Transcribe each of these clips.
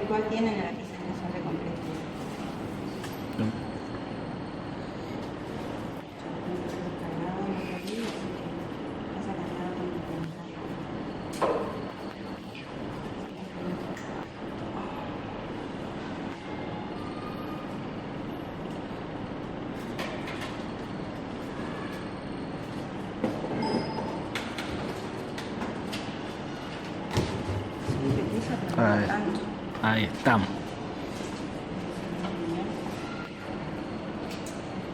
intelectual tienen en la diseñación de complejidad. Ahí estamos.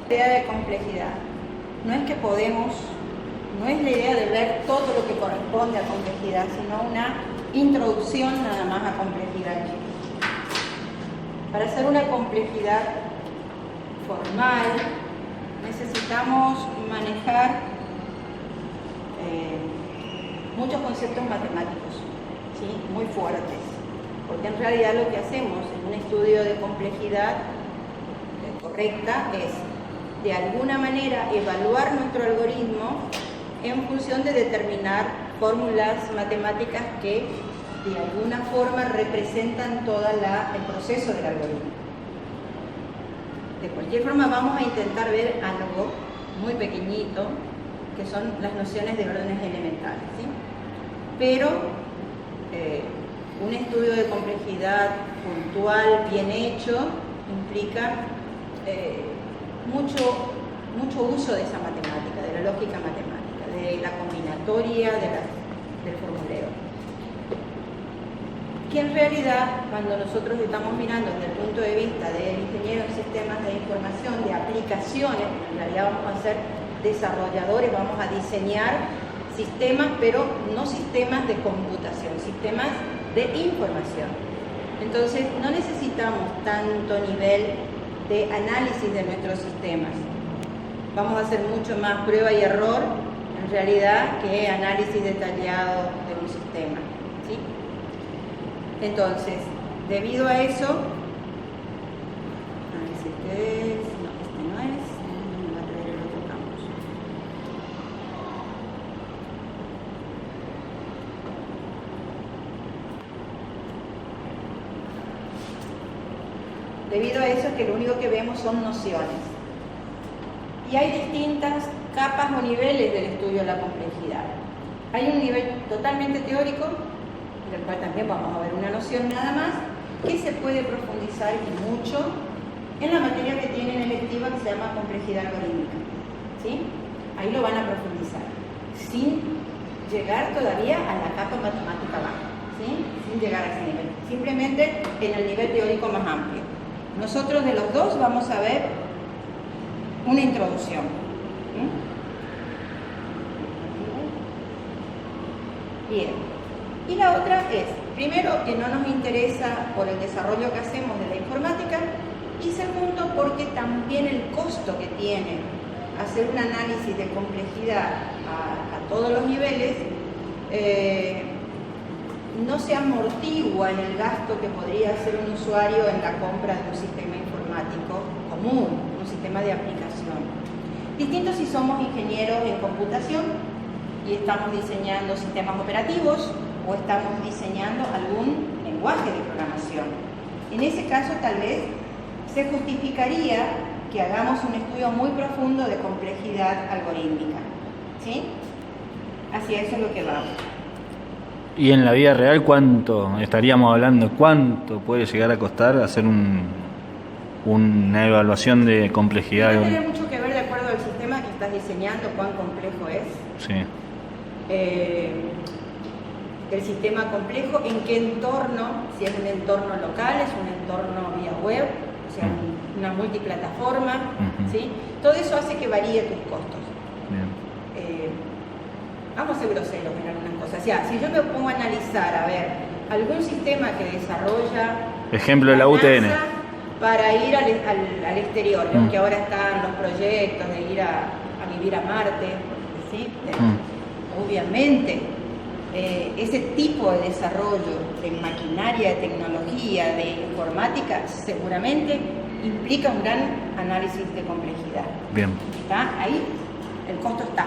La idea de complejidad no es que podemos, no es la idea de ver todo lo que corresponde a complejidad, sino una introducción nada más a complejidad. Para hacer una complejidad formal necesitamos manejar muchos conceptos matemáticos, ¿sí? Muy fuertes, porque en realidad lo que hacemos en un estudio de complejidad correcta es de alguna manera evaluar nuestro algoritmo en función de determinar fórmulas matemáticas que de alguna forma representan todo el proceso del algoritmo. De cualquier forma vamos a intentar ver algo muy pequeñito que son las nociones de órdenes elementales, ¿sí? Pero un estudio de complejidad puntual, bien hecho, implica mucho uso de esa matemática, de la lógica matemática, de la combinatoria, del formuleo. Que en realidad, cuando nosotros estamos mirando desde el punto de vista del ingeniero en sistemas de información, de aplicaciones, en realidad vamos a ser desarrolladores, vamos a diseñar sistemas, pero no sistemas de computación, sistemas de información. Entonces, no necesitamos tanto nivel de análisis de nuestros sistemas. Vamos a hacer mucho más prueba y error, en realidad, que análisis detallado de un sistema, ¿sí? Entonces, debido a eso, a ver si este es, no, este no es, me va a traer el otro campus. Debido a eso es que lo único que vemos son nociones. Y hay distintas capas o niveles del estudio de la complejidad. Hay un nivel totalmente teórico, del cual también vamos a ver una noción nada más, que se puede profundizar y mucho en la materia que tienen electiva que se llama complejidad algorítmica, ¿sí? Ahí lo van a profundizar, sin llegar todavía a la capa matemática baja, ¿sí? Sin llegar a ese nivel, simplemente en el nivel teórico más amplio. Nosotros de los dos vamos a ver una introducción, ¿sí? Bien. Y la otra es, primero, que no nos interesa por el desarrollo que hacemos de la informática, y segundo, porque también el costo que tiene hacer un análisis de complejidad a todos los niveles no se amortigua en el gasto que podría hacer un usuario en la compra de un sistema informático común, un sistema de aplicación. Distinto si somos ingenieros en computación y estamos diseñando sistemas operativos, o estamos diseñando algún lenguaje de programación. En ese caso, tal vez, se justificaría que hagamos un estudio muy profundo de complejidad algorítmica, ¿sí? Hacia eso es lo que vamos. Y en la vida real, ¿cuánto estaríamos hablando? ¿Cuánto puede llegar a costar hacer una evaluación de complejidad? Va a tener mucho que ver de acuerdo al sistema que estás diseñando, cuán complejo es. Sí. El sistema complejo, en qué entorno, si es un entorno local, es un entorno vía web, o sea, una multiplataforma, ¿sí? Todo eso hace que varíe tus costos. Vamos a ser groseros en algunas cosas. O sea, si yo me pongo a analizar, a ver, algún sistema que desarrolla... Ejemplo de la UTN. Para ir al exterior, que ahora están los proyectos de ir a vivir a Marte, ¿sí? Obviamente, ese tipo de desarrollo de maquinaria, de tecnología, de informática, seguramente implica un gran análisis de complejidad. Bien. ¿Está? Ahí el costo está.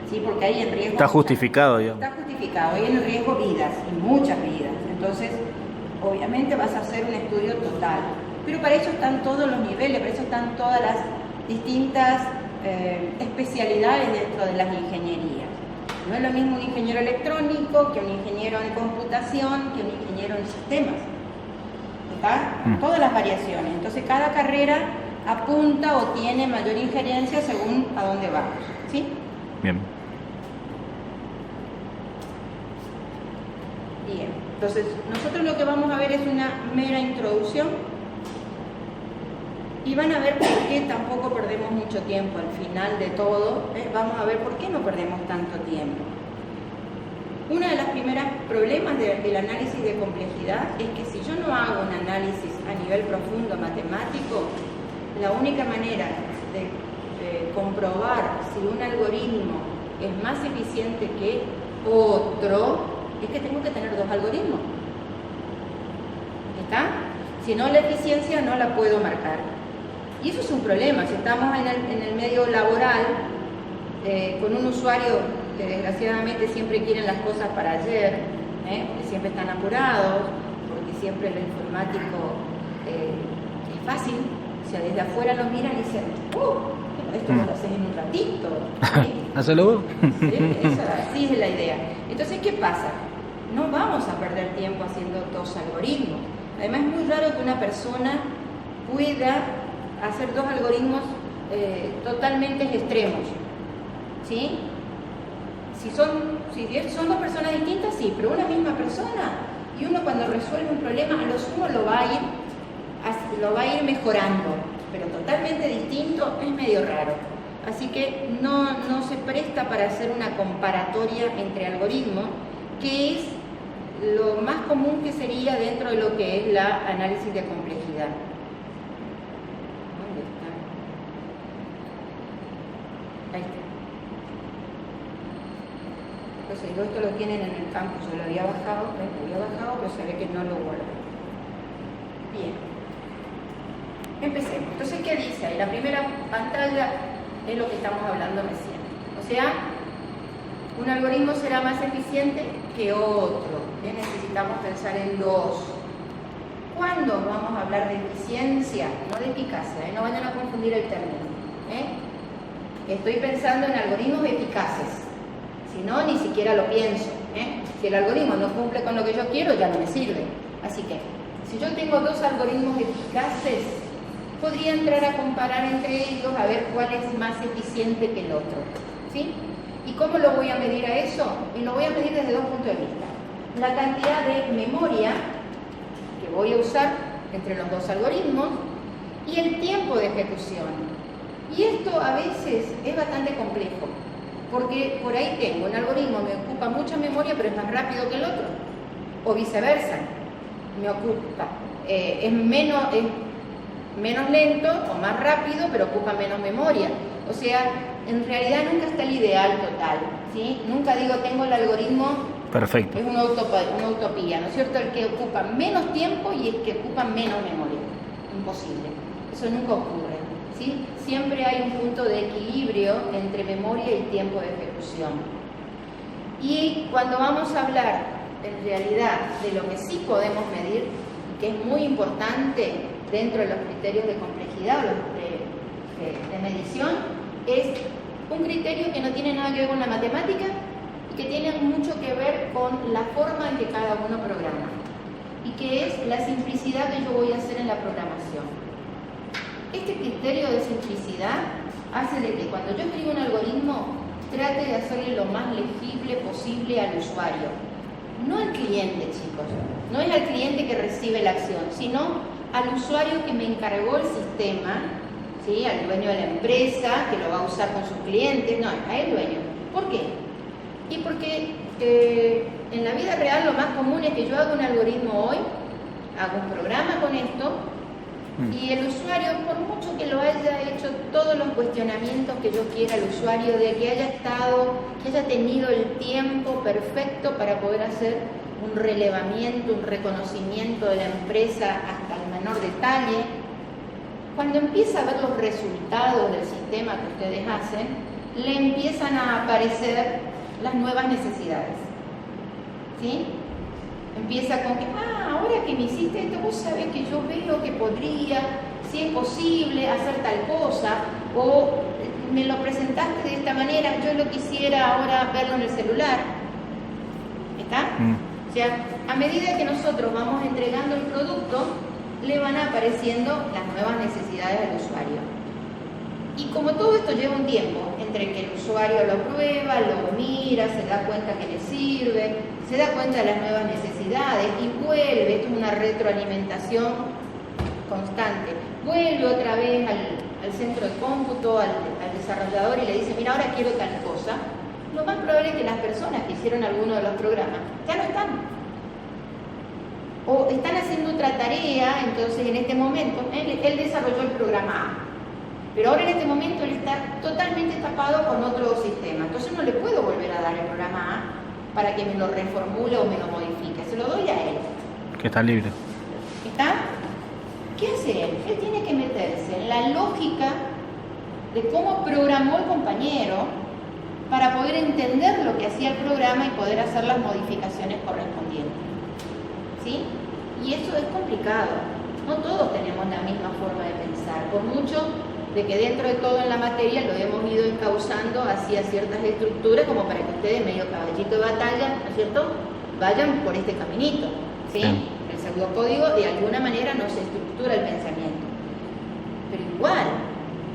¿Sí? Porque ahí el riesgo... Está justificado, digamos. Está justificado. Ahí en el riesgo vidas, y muchas vidas. Entonces, obviamente vas a hacer un estudio total, pero para eso están todos los niveles, para eso están todas las distintas especialidades dentro de las ingenierías. No es lo mismo un ingeniero electrónico que un ingeniero en computación, que un ingeniero en sistemas. ¿Está? Todas las variaciones. Entonces cada carrera apunta o tiene mayor injerencia según a dónde vamos. ¿Sí? Bien. Bien. Entonces nosotros lo que vamos a ver es una mera introducción y van a ver por qué tampoco perdemos mucho tiempo al final de todo. Vamos a ver por qué no perdemos tanto tiempo. Uno de los primeros problemas del análisis de complejidad es que si yo no hago un análisis a nivel profundo matemático, la única manera de comprobar si un algoritmo es más eficiente que otro es que tengo que tener dos algoritmos. ¿Está? Si no, la eficiencia no la puedo marcar. Y eso es un problema. Si estamos en el medio laboral con un usuario que desgraciadamente siempre quieren las cosas para ayer, porque siempre están apurados, porque siempre el informático es fácil, o sea, desde afuera lo miran y dicen, esto lo haces en un ratito. ¿Sí? ¿Hacelo vos? ¿Sí? Así es la idea. Entonces, ¿qué pasa? No vamos a perder tiempo haciendo dos algoritmos. Además, es muy raro que una persona pueda hacer dos algoritmos totalmente extremos. ¿Sí? Si son dos personas distintas, sí, pero una misma persona, y uno cuando resuelve un problema, a lo sumo lo va a ir mejorando, pero totalmente distinto es medio raro. Así que no se presta para hacer una comparatoria entre algoritmos, que es lo más común que sería dentro de lo que es la análisis de complejidad. ¿Dónde está? Ahí está. Entonces, esto lo tienen en el campus, yo lo había bajado, pero se ve que no lo guardé. Bien. Empecemos. Entonces, ¿qué dice ahí? La primera pantalla es lo que estamos hablando recién. O sea, un algoritmo será más eficiente que otro. Necesitamos pensar en dos. ¿Cuándo vamos a hablar de eficiencia? No de eficacia, no vayan a confundir el término. Estoy pensando en algoritmos eficaces. Si no, ni siquiera lo pienso. Si el algoritmo no cumple con lo que yo quiero, ya no me sirve. Así que, si yo tengo dos algoritmos eficaces, podría entrar a comparar entre ellos a ver cuál es más eficiente que el otro. ¿Sí? ¿Y cómo lo voy a medir a eso? Y lo voy a medir desde dos puntos de vista. La cantidad de memoria que voy a usar entre los dos algoritmos y el tiempo de ejecución. Y esto a veces es bastante complejo, porque por ahí tengo un algoritmo que me ocupa mucha memoria, pero es más rápido que el otro. O viceversa, me ocupa, es menos lento o más rápido, pero ocupa menos memoria. O sea, en realidad nunca está el ideal total, ¿sí? Nunca digo tengo el algoritmo perfecto. Es una utopía, ¿no es cierto? El que ocupa menos tiempo y el que ocupa menos memoria. Imposible. Eso nunca ocurre, ¿sí? Siempre hay un punto de equilibrio entre memoria y tiempo de ejecución. Y cuando vamos a hablar, en realidad, de lo que sí podemos medir, que es muy importante dentro de los criterios de complejidad o de medición, es un criterio que no tiene nada que ver con la matemática y que tiene mucho que ver con la forma en que cada uno programa, y que es la simplicidad que yo voy a hacer en la programación. Este criterio de simplicidad hace de que cuando yo escribo un algoritmo trate de hacerle lo más legible posible al usuario, no al cliente, chicos, no es al cliente que recibe la acción, sino al usuario que me encargó el sistema, ¿sí? Al dueño de la empresa que lo va a usar con sus clientes, no, a el dueño. ¿Por qué? Y porque en la vida real lo más común es que yo haga un algoritmo hoy, hago un programa con esto, y el usuario, por mucho que lo haya hecho todos los cuestionamientos que yo quiera al usuario, de que haya tenido el tiempo perfecto para poder hacer un relevamiento, un reconocimiento de la empresa hasta el menor detalle, cuando empieza a ver los resultados del sistema que ustedes hacen, le empiezan a aparecer las nuevas necesidades. ¿Sí? Empieza con que, ahora que me hiciste esto, vos sabés que yo veo que podría, si es posible, hacer tal cosa, o me lo presentaste de esta manera, yo lo quisiera ahora verlo en el celular. ¿Está? O sea, a medida que nosotros vamos entregando el producto, le van apareciendo las nuevas necesidades del usuario. Y como todo esto lleva un tiempo, entre que el usuario lo prueba, lo mira, se da cuenta que le sirve, se da cuenta de las nuevas necesidades y vuelve, esto es una retroalimentación constante, vuelve otra vez al centro de cómputo, al desarrollador y le dice, mira, ahora quiero tal cosa, lo más probable es que las personas que hicieron alguno de los programas ya no están. O están haciendo otra tarea, entonces en este momento, él desarrolló el programa A, pero ahora en este momento él está totalmente tapado con otro sistema, entonces no le puedo volver a dar el programa A para que me lo reformule o me lo modifique, se lo doy a él. Que está libre. ¿Está? ¿Qué hace él? Él tiene que meterse en la lógica de cómo programó el compañero para poder entender lo que hacía el programa y poder hacer las modificaciones correspondientes. ¿Sí? Y eso es complicado. No todos tenemos la misma forma de pensar, por mucho de que dentro de todo en la materia lo hemos ido encauzando hacia ciertas estructuras como para que ustedes, medio caballito de batalla, ¿no es cierto?, vayan por este caminito. ¿Sí? El pseudocódigo de alguna manera nos estructura el pensamiento. Pero igual,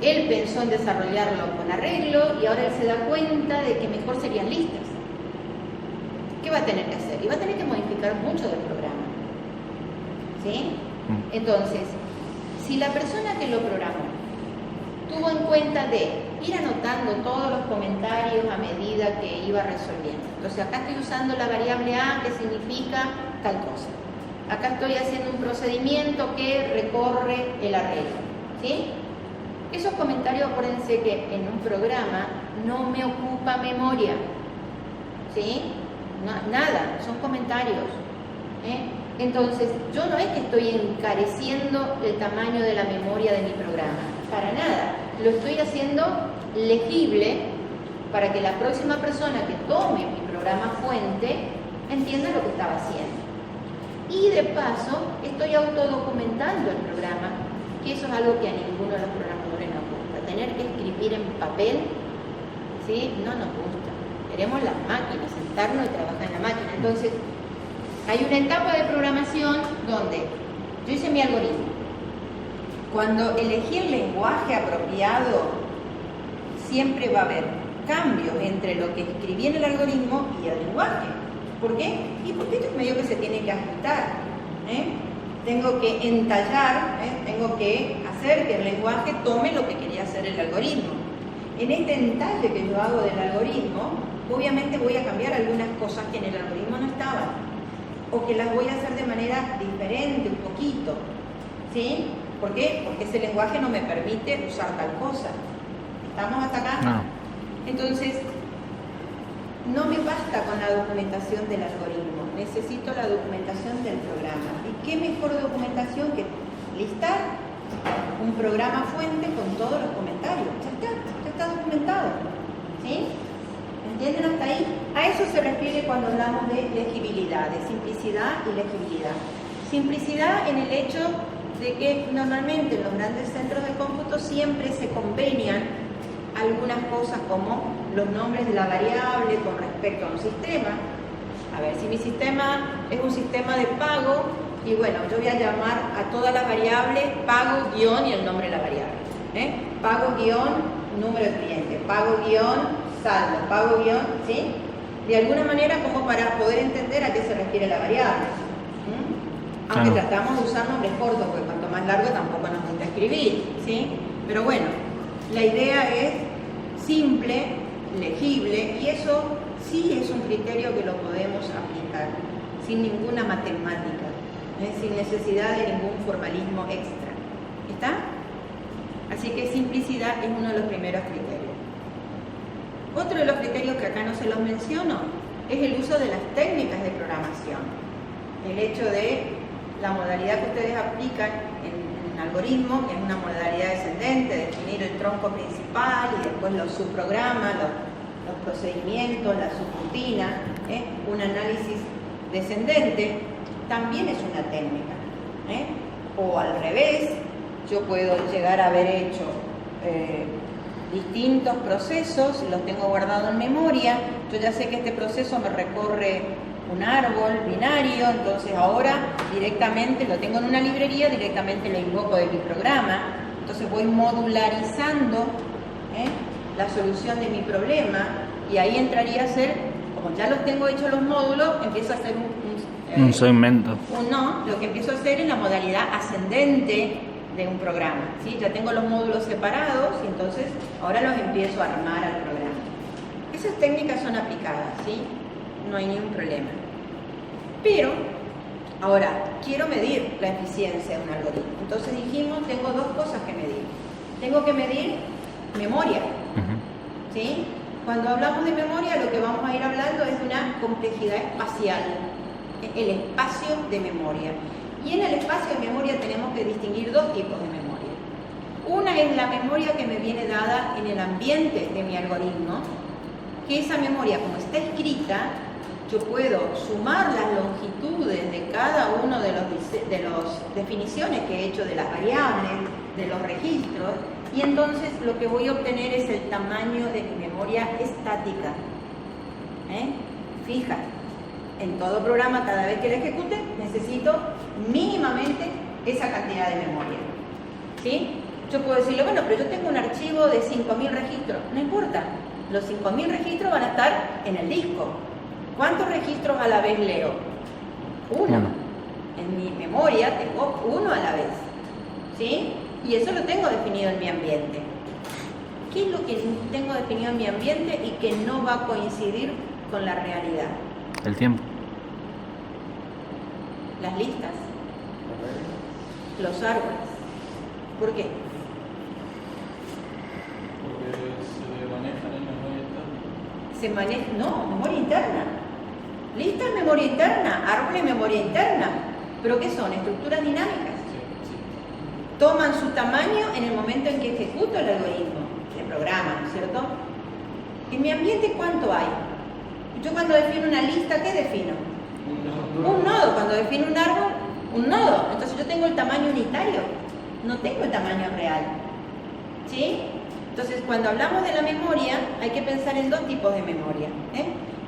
él pensó en desarrollarlo con arreglo y ahora él se da cuenta de que mejor serían listas. ¿Qué va a tener que hacer? Y va a tener que modificar mucho del programa. ¿Sí? Entonces, si la persona que lo programó tuvo en cuenta de ir anotando todos los comentarios a medida que iba resolviendo. Entonces, acá estoy usando la variable A que significa tal cosa. Acá estoy haciendo un procedimiento que recorre el arreglo. ¿Sí? Esos comentarios, acuérdense que en un programa no me ocupa memoria. ¿Sí? Nada, son comentarios. Entonces, yo no es que estoy encareciendo el tamaño de la memoria de mi programa, para nada. Lo estoy haciendo legible para que la próxima persona que tome mi programa fuente entienda lo que estaba haciendo. Y de paso, estoy autodocumentando el programa, que eso es algo que a ninguno de los programadores nos gusta. Tener que escribir en papel, ¿sí?, no nos gusta. Queremos las máquinas, sentarnos y trabajar en la máquina. Entonces, hay una etapa de programación donde yo hice mi algoritmo. Cuando elegí el lenguaje apropiado, siempre va a haber cambios entre lo que escribí en el algoritmo y el lenguaje. ¿Por qué? Y porque esto es medio que se tiene que ajustar. Tengo que entallar, tengo que hacer que el lenguaje tome lo que quería hacer el algoritmo. En este entalle que yo hago del algoritmo, obviamente voy a cambiar algunas cosas que en el algoritmo no estaban, o que las voy a hacer de manera diferente, un poquito. ¿Sí? ¿Por qué? Porque ese lenguaje no me permite usar tal cosa. ¿Estamos hasta acá? No. Entonces, no me basta con la documentación del algoritmo, necesito la documentación del programa. ¿Y qué mejor documentación que listar un programa fuente con todos los comentarios? Ya está documentado. ¿Sí? ¿Entienden hasta ahí? A eso se refiere cuando hablamos de legibilidad, de simplicidad y legibilidad. Simplicidad en el hecho de que normalmente en los grandes centros de cómputo siempre se convenian algunas cosas como los nombres de la variable con respecto a un sistema. A ver, si mi sistema es un sistema de pago, y bueno, yo voy a llamar a todas las variables pago guión y el nombre de la variable. Pago guión número de cliente, pago guión saldo, pago guión, ¿sí? De alguna manera como para poder entender a qué se refiere la variable. Aunque tratamos de usar nombres cortos, porque cuanto más largo tampoco nos gusta escribir, ¿sí? Pero bueno, la idea es simple, legible, y eso sí es un criterio que lo podemos aplicar sin ninguna matemática, sin necesidad de ningún formalismo extra. ¿Está? Así que simplicidad es uno de los primeros criterios. Otro de los criterios que acá no se los menciono es el uso de las técnicas de programación. El hecho de la modalidad que ustedes aplican en algoritmo, que es una modalidad descendente, definir el tronco principal y después los subprogramas, los procedimientos, la subrutina, un análisis descendente, también es una técnica. O al revés, yo puedo llegar a haber hecho distintos procesos, los tengo guardados en memoria, yo ya sé que este proceso me recorre un árbol binario, entonces ahora directamente lo tengo en una librería, directamente lo invoco de mi programa, entonces voy modularizando la solución de mi problema, y ahí entraría a ser, como ya los tengo hechos los módulos, empiezo a hacer un segmento. Lo que empiezo a hacer es la modalidad ascendente de un programa, ¿sí? Ya tengo los módulos separados y entonces ahora los empiezo a armar al programa. Esas técnicas son aplicadas, ¿sí? No hay ningún problema. Pero, ahora, quiero medir la eficiencia de un algoritmo. Entonces dijimos, tengo dos cosas que medir. Tengo que medir memoria, ¿sí? Cuando hablamos de memoria, lo que vamos a ir hablando es de una complejidad espacial, el espacio de memoria. Y en el espacio de memoria tenemos que distinguir dos tipos de memoria. Una es la memoria que me viene dada en el ambiente de mi algoritmo, que esa memoria, como está escrita, yo puedo sumar las longitudes de cada uno de las definiciones que he hecho de las variables, de los registros, y entonces lo que voy a obtener es el tamaño de mi memoria estática. Fija. En todo programa, cada vez que lo ejecute, necesito mínimamente esa cantidad de memoria. ¿Sí? Yo puedo decirle, bueno, pero yo tengo un archivo de 5.000 registros. No importa, los 5.000 registros van a estar en el disco. ¿Cuántos registros a la vez leo? Uno. En mi memoria tengo uno a la vez. ¿Sí? Y eso lo tengo definido en mi ambiente. ¿Qué es lo que tengo definido en mi ambiente y que no va a coincidir con la realidad? El tiempo. Las listas. Los árboles. ¿Por qué? Porque se manejan en memoria interna. No, memoria interna. Lista es memoria interna, árbol es memoria interna. ¿Pero qué son? Estructuras dinámicas. Sí. Toman su tamaño en el momento en que ejecuto el algoritmo, el programa, ¿no es cierto? En mi ambiente, ¿cuánto hay? Yo cuando defino una lista, ¿qué defino? Un nodo. Cuando defino un árbol, un nodo. Entonces yo tengo el tamaño unitario, no tengo el tamaño real. ¿Sí? Entonces cuando hablamos de la memoria, hay que pensar en dos tipos de memoria.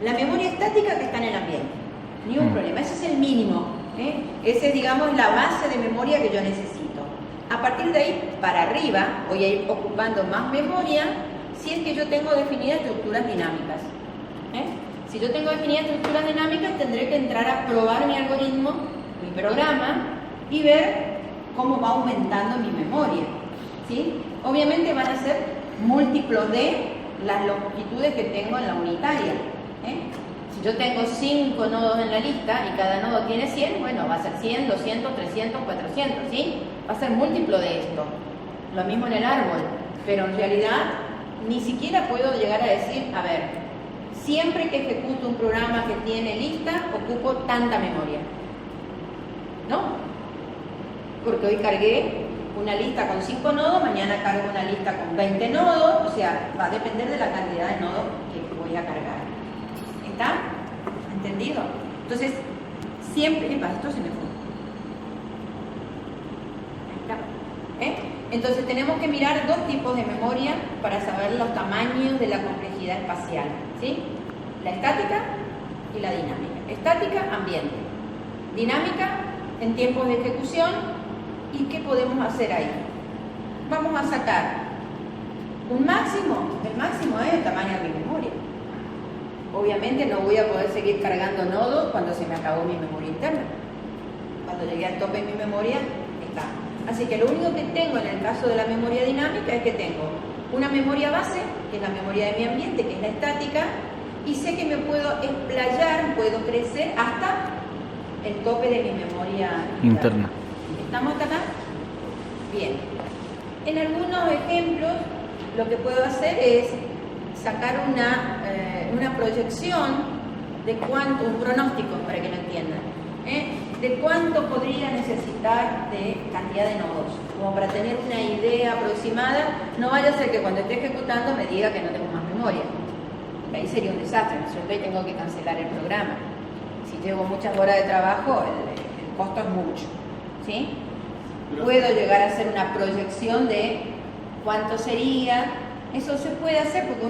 La memoria estática que está en el ambiente. Ni un problema, ese es el mínimo. Esa es, digamos, la base de memoria que yo necesito. A partir de ahí, para arriba, voy a ir ocupando más memoria si es que yo tengo definidas estructuras dinámicas. Si yo tengo definidas estructuras dinámicas, tendré que entrar a probar mi algoritmo, mi programa, y ver cómo va aumentando mi memoria. ¿Sí? Obviamente van a ser múltiplos de las longitudes que tengo en la unitaria. Si yo tengo 5 nodos en la lista y cada nodo tiene 100, bueno, va a ser 100, 200, 300, 400, ¿sí? Va a ser múltiplo de esto. Lo mismo en el árbol, pero en realidad ni siquiera puedo llegar a decir, a ver, siempre que ejecuto un programa que tiene lista, ocupo tanta memoria. ¿No? Porque hoy cargué una lista con 5 nodos, mañana cargo una lista con 20 nodos, o sea, va a depender de la cantidad de nodos que voy a cargar. ¿Está? ¿Entendido? Entonces, siempre... esto se me fue. Ahí está. Entonces, tenemos que mirar dos tipos de memoria para saber los tamaños de la complejidad espacial. ¿Sí? La estática y la dinámica. Estática, ambiente. Dinámica, en tiempos de ejecución. ¿Y qué podemos hacer ahí? Vamos a sacar un máximo. El máximo es el tamaño de mi memoria. Obviamente no voy a poder seguir cargando nodos cuando se me acabó mi memoria interna. Cuando llegué al tope de mi memoria, está. Así que lo único que tengo en el caso de la memoria dinámica es que tengo una memoria base, que es la memoria de mi ambiente, que es la estática, y sé que me puedo explayar, puedo crecer hasta el tope de mi memoria interna. ¿Estamos hasta acá? Bien. En algunos ejemplos, lo que puedo hacer es sacar una proyección de cuánto, un pronóstico, para que lo entiendan, de cuánto podría necesitar de cantidad de nodos, como para tener una idea aproximada. No vaya a ser que cuando esté ejecutando me diga que no tengo más memoria. Ahí sería un desastre, ¿no es cierto? Y tengo que cancelar el programa. si llevo muchas horas de trabajo, el costo es mucho, ¿sí? Puedo llegar a hacer una proyección de cuánto sería. Eso se puede hacer porque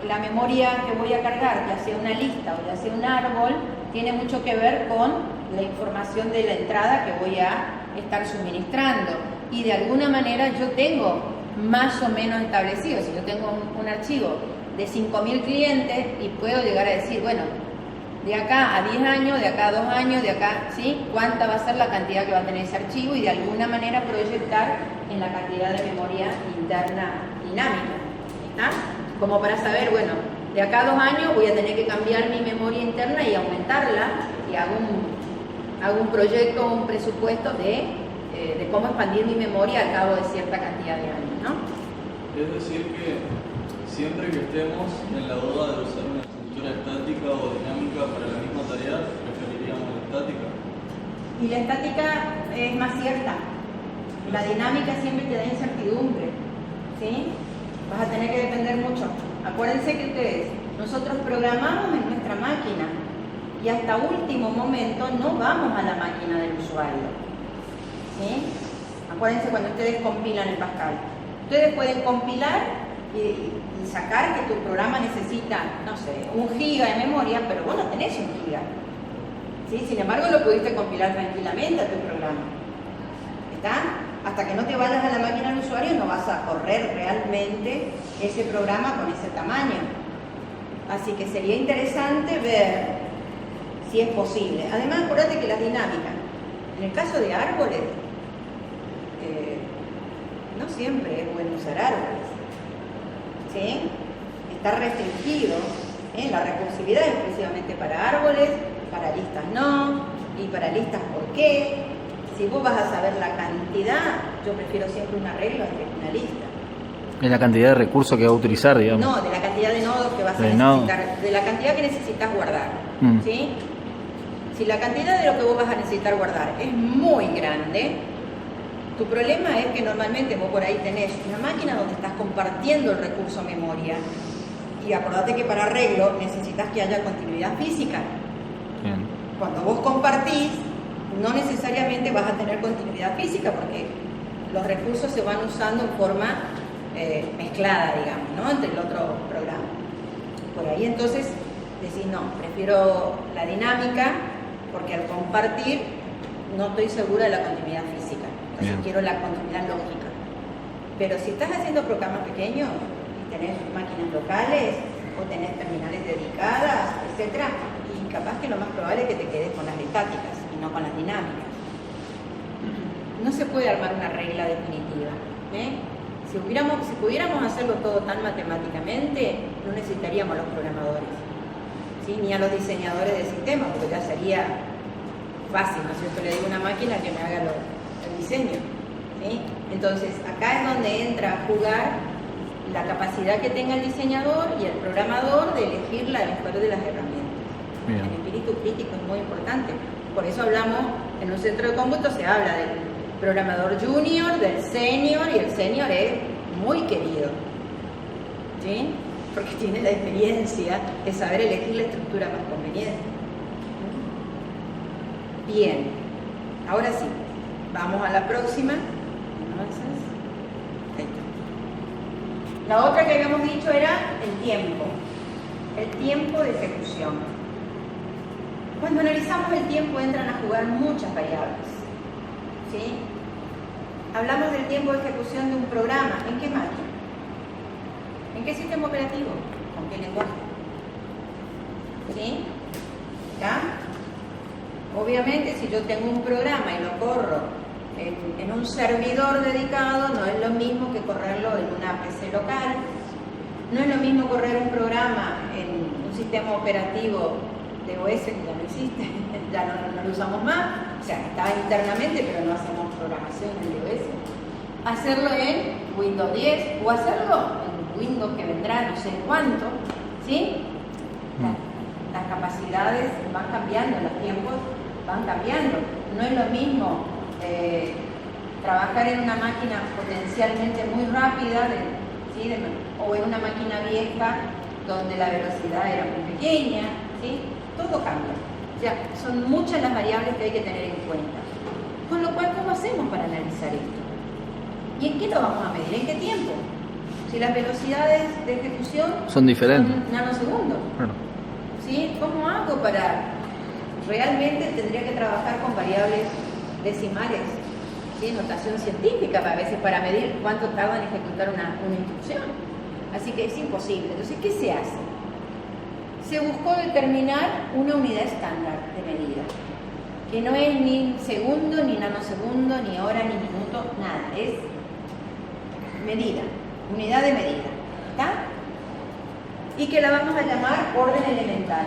la memoria que voy a cargar, ya sea una lista o ya sea un árbol, tiene mucho que ver con la información de la entrada que voy a estar suministrando. Y de alguna manera yo tengo más o menos establecido, si yo tengo un archivo de 5.000 clientes y puedo llegar a decir, bueno, de acá a 10 años, de acá a 2 años, de acá, ¿sí? ¿Cuánta va a ser la cantidad que va a tener ese archivo? Y de alguna manera proyectar en la cantidad de memoria interna dinámica, ¿está? Como para saber, bueno, de acá a 2 años voy a tener que cambiar mi memoria interna y aumentarla, y hago un proyecto, un presupuesto de cómo expandir mi memoria al cabo de cierta cantidad de años, ¿no? Es decir que siempre que estemos en la duda de usar una estructura estática o dinámica para la misma tarea, preferiríamos la estática. Y la estática es más cierta. La dinámica siempre te da incertidumbre, ¿sí? Vas a tener que depender mucho. Acuérdense que nosotros programamos en nuestra máquina y hasta último momento no vamos a la máquina del usuario, ¿sí? Acuérdense cuando ustedes compilan el Pascal. Ustedes pueden compilar y sacar que tu programa necesita, no sé, 1 giga de memoria, pero vos no tenés 1 giga, ¿sí? Sin embargo, lo pudiste compilar tranquilamente a tu programa, ¿está? Hasta que no te vayas a la máquina del usuario no vas a correr realmente ese programa con ese tamaño. Así que sería interesante ver si es posible. Además, acuérdate que las dinámicas, en el caso de árboles, no siempre es bueno usar árboles, ¿sí? Está restringido, ¿eh? La recursividad es exclusivamente para árboles, para listas no, y para listas por qué. Si vos vas a saber la cantidad, yo prefiero siempre un arreglo entre una lista. Es la cantidad de recursos que va a utilizar, digamos. No, de la cantidad de nodos que vas a necesitar, de la cantidad que necesitas guardar, ¿sí? Si la cantidad de lo que vos vas a necesitar guardar es muy grande, tu problema es que normalmente vos por ahí tenés una máquina donde estás compartiendo el recurso memoria. Y acordate que para arreglo necesitas que haya continuidad física. Bien. Cuando vos compartís, no necesariamente vas a tener continuidad física porque los recursos se van usando en forma mezclada, digamos, ¿no? Entre el otro programa. Por ahí entonces decís, no, prefiero la dinámica porque al compartir no estoy segura de la continuidad física. Entonces quiero la continuidad lógica. Pero si estás haciendo programas pequeños y tenés máquinas locales o tenés terminales dedicadas, etcétera, y capaz que lo más probable es que te quedes con las estáticas y no con las dinámicas. No se puede armar una regla definitiva, ¿eh? Si pudiéramos hacerlo todo tan matemáticamente, no necesitaríamos a los programadores, ¿sí? Ni a los diseñadores de sistemas, porque ya sería fácil, ¿no es cierto? Le digo a una máquina que me haga el diseño, ¿sí? Entonces, acá es donde entra a jugar la capacidad que tenga el diseñador y el programador de elegir la mejor de las herramientas. Bien. El espíritu crítico es muy importante. Por eso hablamos, en un centro de cómputo se habla del programador junior, del senior, y el senior es muy querido, ¿sí? Porque tiene la experiencia de saber elegir la estructura más conveniente. Bien, ahora sí, vamos a la próxima. Ahí está. La otra que habíamos dicho era el tiempo de ejecución. Cuando analizamos el tiempo entran a jugar muchas variables, ¿sí? Hablamos del tiempo de ejecución de un programa. ¿En qué máquina? ¿En qué sistema operativo? ¿Con qué lenguaje? ¿Sí? ¿Ya? Obviamente, si yo tengo un programa y lo corro en un servidor dedicado, no es lo mismo que correrlo en una PC local. No es lo mismo correr un programa en un sistema operativo de OS que ya no existe, ya no lo usamos más, o sea, está internamente, pero no hacemos programación en DOS. Hacerlo en Windows 10 o hacerlo en Windows que vendrá no sé cuánto, ¿sí? Las capacidades van cambiando, los tiempos van cambiando. No es lo mismo trabajar en una máquina potencialmente muy rápida, ¿sí? O en una máquina vieja donde la velocidad era muy pequeña, ¿sí? Todo cambia. O sea, son muchas las variables que hay que tener en cuenta. Con lo cual, ¿cómo hacemos para analizar esto? ¿Y en qué lo vamos a medir? ¿En qué tiempo? Si las velocidades de ejecución Son diferentes. son nanosegundos. Claro. ¿Sí? ¿Cómo hago para...? Realmente tendría que trabajar con variables decimales, ¿sí? Notación científica, a veces para medir cuánto tarda en ejecutar una instrucción. Así que es imposible. Entonces, ¿qué se hace? Se buscó determinar una unidad estándar de medida, que no es ni segundo, ni nanosegundo, ni hora, ni minuto, nada. Es medida, unidad de medida. ¿Está? Y que la vamos a llamar orden elemental.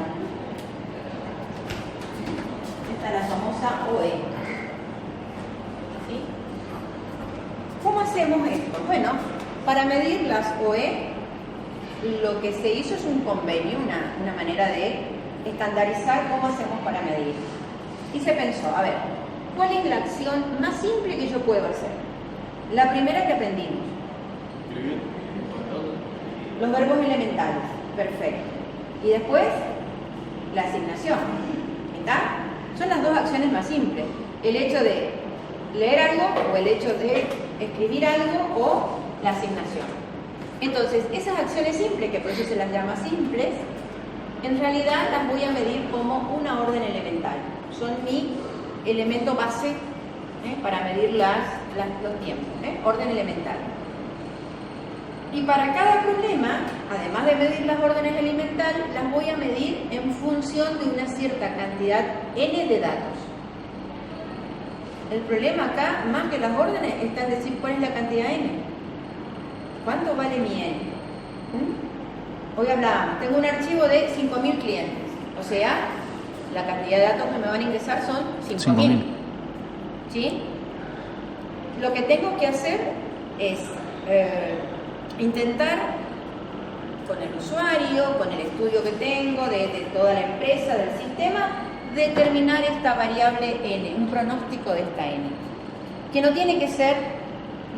Esta es la famosa OE. ¿Sí? ¿Cómo hacemos esto? Bueno, para medir las OE, lo que se hizo es un convenio, una manera de estandarizar cómo hacemos para medir. Y se pensó, a ver, ¿cuál es la acción más simple que yo puedo hacer? La primera que aprendimos. Escribir. Los verbos elementales. Perfecto. Y después, la asignación. ¿Está? Son las dos acciones más simples. El hecho de leer algo o el hecho de escribir algo o la asignación. Entonces, esas acciones simples, que por eso se las llama simples, en realidad las voy a medir como una orden elemental. Son mi elemento base para medir los tiempos. Orden elemental. Y para cada problema, además de medir las órdenes elementales, las voy a medir en función de una cierta cantidad n de datos. El problema acá, más que las órdenes, está en decir cuál es la cantidad n. ¿Cuánto vale mi n? Hoy hablábamos, tengo un archivo de 5.000 clientes. O sea, la cantidad de datos que me van a ingresar son 5.000. ¿Sí? Lo que tengo que hacer es intentar, con el usuario, con el estudio que tengo de toda la empresa, del sistema, determinar esta variable n, un pronóstico de esta n, que no tiene que ser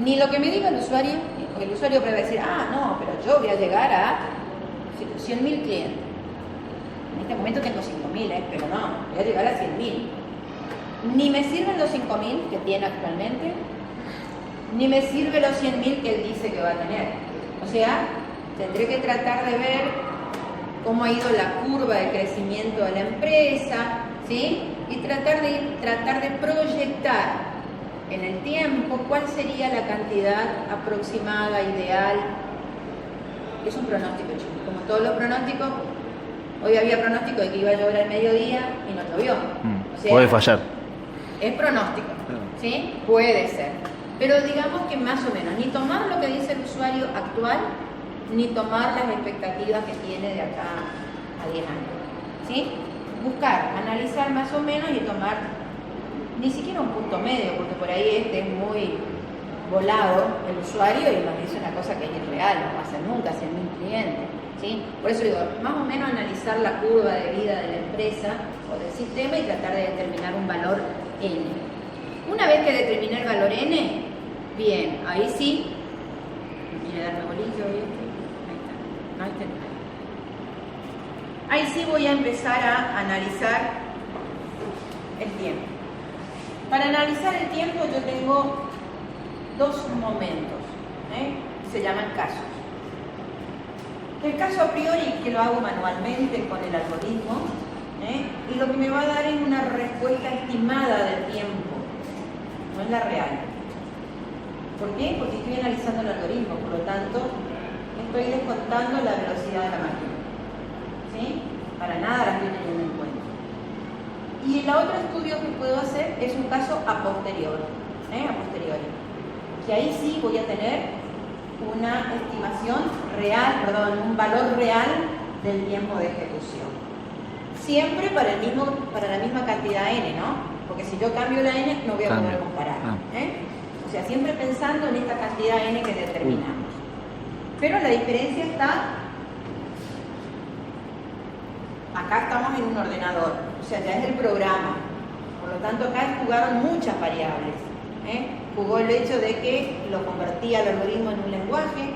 ni lo que me diga el usuario, porque el usuario puede decir, no, pero yo voy a llegar a 100.000 clientes. En este momento tengo 5.000, pero no, voy a llegar a 100.000. Ni me sirven los 5.000 que tiene actualmente, ni me sirve los 100.000 que él dice que va a tener. O sea, tendré que tratar de ver cómo ha ido la curva de crecimiento de la empresa, ¿sí? Y tratar de proyectar en el tiempo cuál sería la cantidad aproximada, ideal. Es un pronóstico, chicos. Como todos los pronósticos, hoy había pronóstico de que iba a llover al mediodía y no llovió. O sea, puede fallar. Es pronóstico, ¿sí? Puede ser. Pero digamos que más o menos, ni tomar lo que dice el usuario actual, ni tomar las expectativas que tiene de acá a 10 años. ¿Sí? Buscar, analizar más o menos y tomar ni siquiera un punto medio, porque por ahí es muy volado el usuario y nos dice una cosa que es irreal, no va a ser nunca 100.000 clientes. ¿Sí? Por eso digo, más o menos analizar la curva de vida de la empresa o del sistema y tratar de determinar un valor n. Una vez que determiné el valor n, bien, ahí sí, voy a darme bolillo ahí está, no, este no. Ahí sí voy a empezar a analizar el tiempo. Para analizar el tiempo yo tengo dos momentos, se llaman casos. El caso a priori, que lo hago manualmente con el algoritmo, y lo que me va a dar es una respuesta estimada del tiempo, no es la real. ¿Por qué? Porque estoy analizando el algoritmo, por lo tanto, estoy descontando la velocidad de la máquina. ¿Sí? Para nada la estoy teniendo en cuenta. Y el otro estudio que puedo hacer es un caso a posteriori, que ahí sí voy a tener una estimación real, un valor real del tiempo de ejecución. Siempre para la misma cantidad n, ¿no? Porque si yo cambio la n, no voy a poder comparar. O sea, siempre pensando en esta cantidad n que determinamos. Pero la diferencia está... Acá estamos en un ordenador, o sea, ya es el programa. Por lo tanto, acá jugaron muchas variables. Jugó el hecho de que lo convertía el algoritmo en un lenguaje,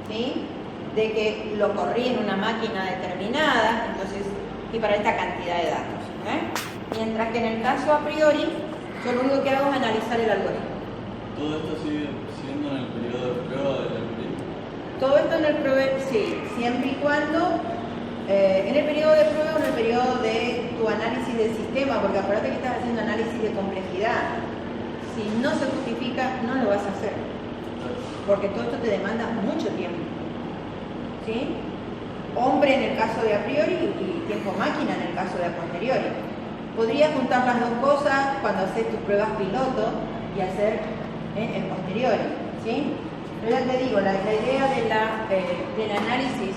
¿sí? De que lo corría en una máquina determinada, entonces, y para esta cantidad de datos. Mientras que en el caso a priori, yo lo único que hago es analizar el algoritmo. ¿Todo esto sigue siendo en el periodo de prueba del algoritmo? Todo esto en el sí, siempre y cuando en el periodo de prueba o en el periodo de tu análisis del sistema, porque acuérdate que estás haciendo análisis de complejidad. Si no se justifica, no lo vas a hacer, porque todo esto te demanda mucho tiempo. ¿Sí? Hombre en el caso de a priori y tiempo máquina en el caso de a posteriori. Podrías juntar las dos cosas cuando haces tus pruebas piloto y hacer el posteriori. ¿Sí? Pero ya te digo, la idea del análisis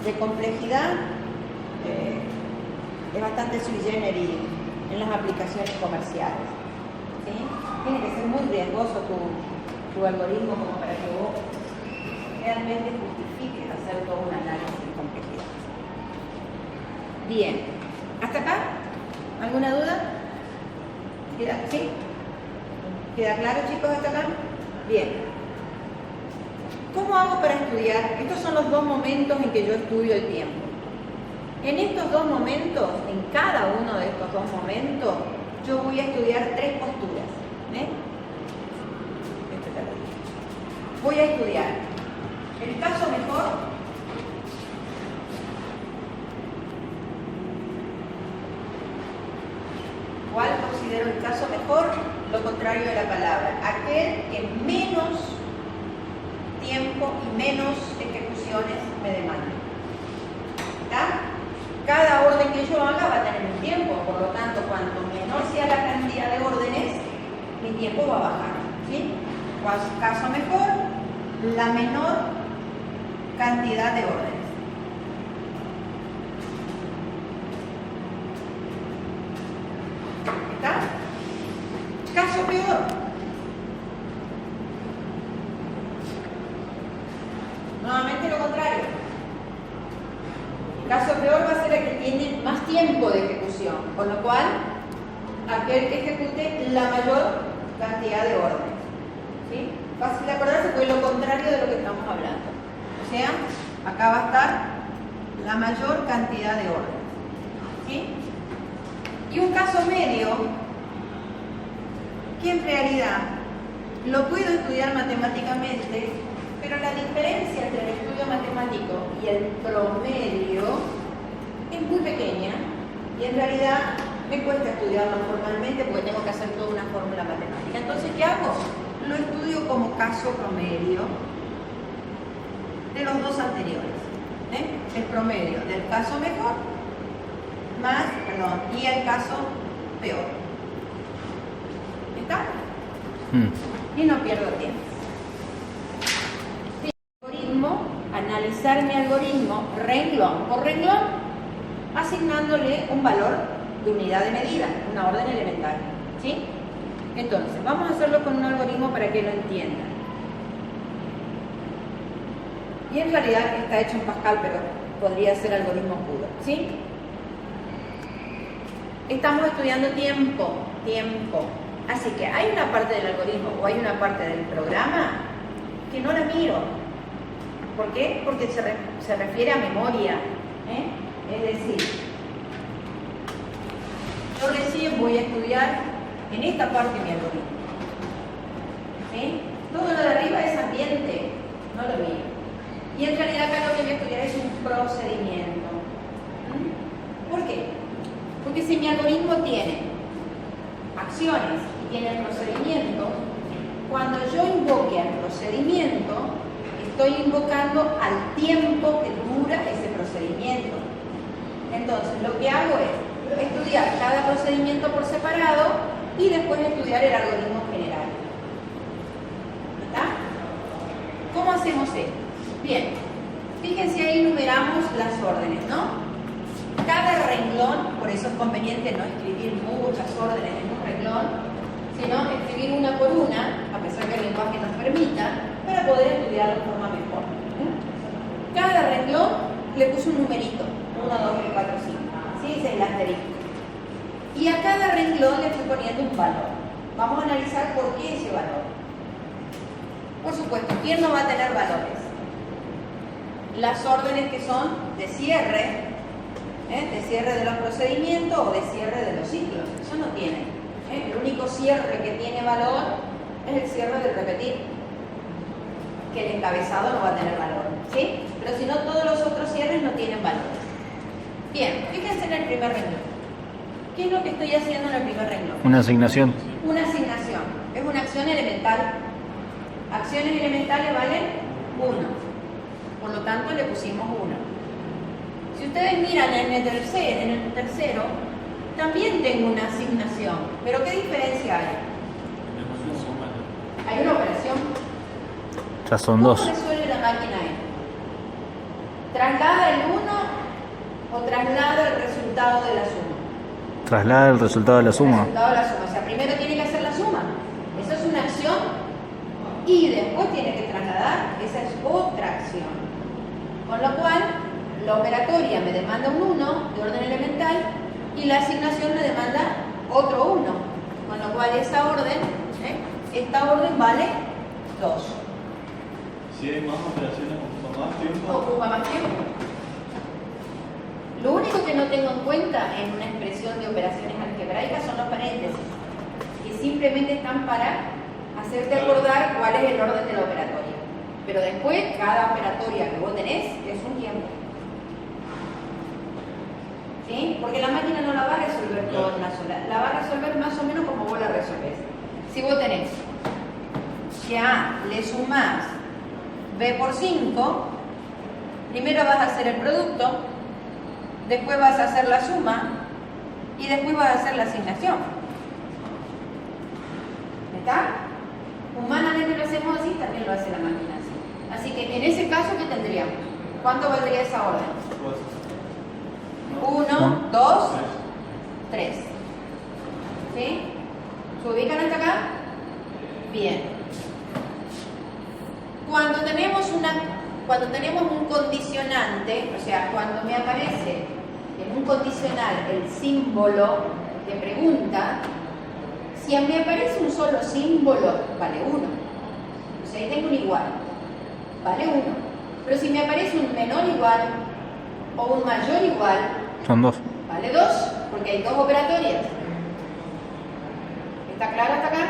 de complejidad es bastante sui generis en las aplicaciones comerciales. ¿Sí? Tiene que ser muy riesgoso tu algoritmo como para que vos realmente justifiques hacer todo un análisis de complejidad. Bien, ¿hasta acá? ¿Alguna duda? ¿Sí? ¿Queda claro, chicos, hasta acá? Bien. ¿Cómo hago para estudiar? Estos son los dos momentos en que yo estudio el tiempo. En estos dos momentos, en cada uno de estos dos momentos, yo voy a estudiar tres posturas. Voy a estudiar el caso mejor, ¿cuál considero el caso mejor? Lo contrario de la palabra, aquel que menos tiempo y menos ejecuciones me demanda. ¿Está? Cada orden que yo haga va a tener un tiempo, por lo tanto, cuanto menor sea la cantidad de órdenes, mi tiempo va a bajar. ¿Sí? Caso mejor, la menor cantidad de órdenes. ¿Está? Caso peor. Nuevamente lo contrario. El caso peor va a ser el que tiene más tiempo de ejecución, con lo cual aquel que ejecute la mayor cantidad de órdenes. ¿Sí? Fácil de acordarse, fue lo contrario de lo que estamos hablando. O sea, acá va a estar la mayor cantidad de órdenes. ¿Sí? Y un caso medio, que en realidad lo puedo estudiar matemáticamente, pero la diferencia entre el estudio matemático y el promedio es muy pequeña y en realidad me cuesta estudiarlo formalmente porque tengo que hacer toda una fórmula matemática. Entonces, ¿qué hago? Lo estudio como caso promedio de los dos anteriores. El promedio del caso mejor y el caso peor. ¿Está? Y no pierdo tiempo. Analizar mi algoritmo renglón por renglón, asignándole un valor de unidad de medida, una orden elemental. ¿Sí? Entonces, vamos a hacerlo con un algoritmo para que lo entiendan. Y en realidad está hecho en Pascal, pero podría ser algoritmo puro. ¿Sí? Estamos estudiando tiempo. Así que hay una parte del algoritmo o hay una parte del programa que no la miro. ¿Por qué? Porque se refiere a memoria. Es decir, yo recién voy a estudiar en esta parte mi algoritmo. ¿Sí? Todo lo de arriba es ambiente, no lo miro. Y en realidad acá lo que voy a estudiar es un procedimiento. ¿Por qué? Porque si mi algoritmo tiene acciones y tiene procedimientos, cuando yo invoque al procedimiento, estoy invocando al tiempo que dura ese procedimiento. Entonces, lo que hago es estudiar cada procedimiento por separado y después estudiar el algoritmo general. ¿Está? ¿Cómo hacemos esto? Bien, fíjense ahí numeramos las órdenes, ¿no? Cada renglón, por eso es conveniente no escribir muchas órdenes en un renglón, sino escribir una por una, a pesar que el lenguaje nos permita, para poder estudiarlo de forma mejor. Cada renglón le puse un numerito, 1, 2, 3, 4, 5, ¿sí? Es el asterisco. Y a cada renglón le estoy poniendo un valor. Vamos a analizar por qué ese valor. Por supuesto, ¿quién no va a tener valores? Las órdenes que son de cierre cierre de los procedimientos o de cierre de los ciclos. Eso no tiene. El único cierre que tiene valor es el cierre del repetir, que el encabezado no va a tener valor, ¿sí? Pero si no, todos los otros cierres no tienen valor. Bien, fíjense en el primer renglón. ¿Qué es lo que estoy haciendo en el primer renglón? Una asignación. Una asignación. Es una acción elemental. Acciones elementales valen 1. Por lo tanto, le pusimos 1. Si ustedes miran en el tercero, también tengo una asignación. ¿Pero qué diferencia hay? Hay una operación. Ya son ¿Cómo 2. resuelve la máquina esto? ¿Traslada el 1 o traslada el resultado de la suma? Traslada el resultado de la El suma. resultado de la suma. O sea, primero tiene que hacer la suma. Esa es una acción. Y después tiene que trasladar. Esa es otra acción. Con lo cual, la operatoria me demanda un 1 de orden elemental y la asignación me demanda otro 1. Con lo cual, esta orden vale 2. Si hay más operaciones, ocupa más tiempo. Ocupa más tiempo. Lo único que no tengo en cuenta en una expresión de operaciones algebraicas son los paréntesis, que simplemente están para hacerte acordar cuál es el orden de la operatoria. Pero después, cada operatoria que vos tenés es un tiempo. ¿Sí? Porque la máquina no la va a resolver toda en una sola, la va a resolver más o menos como vos la resolvés. Si vos tenés que A le sumás B por 5, primero vas a hacer el producto, después vas a hacer la suma y después vas a hacer la asignación. ¿Está? Humanamente lo hacemos así, también lo hace la máquina así. Así que en ese caso, ¿qué tendríamos? ¿Cuánto valdría esa orden? 1, 2, 3. ¿Sí? ¿Se ubican hasta acá? Bien. Cuando tenemos un condicionante, o sea, cuando me aparece en un condicional el símbolo de pregunta, si me aparece un solo símbolo, vale 1. O sea, ahí tengo un igual, vale 1. Pero si me aparece un menor igual o un mayor igual, Son 2. vale 2, porque hay 2 operatorias. ¿Está claro hasta acá?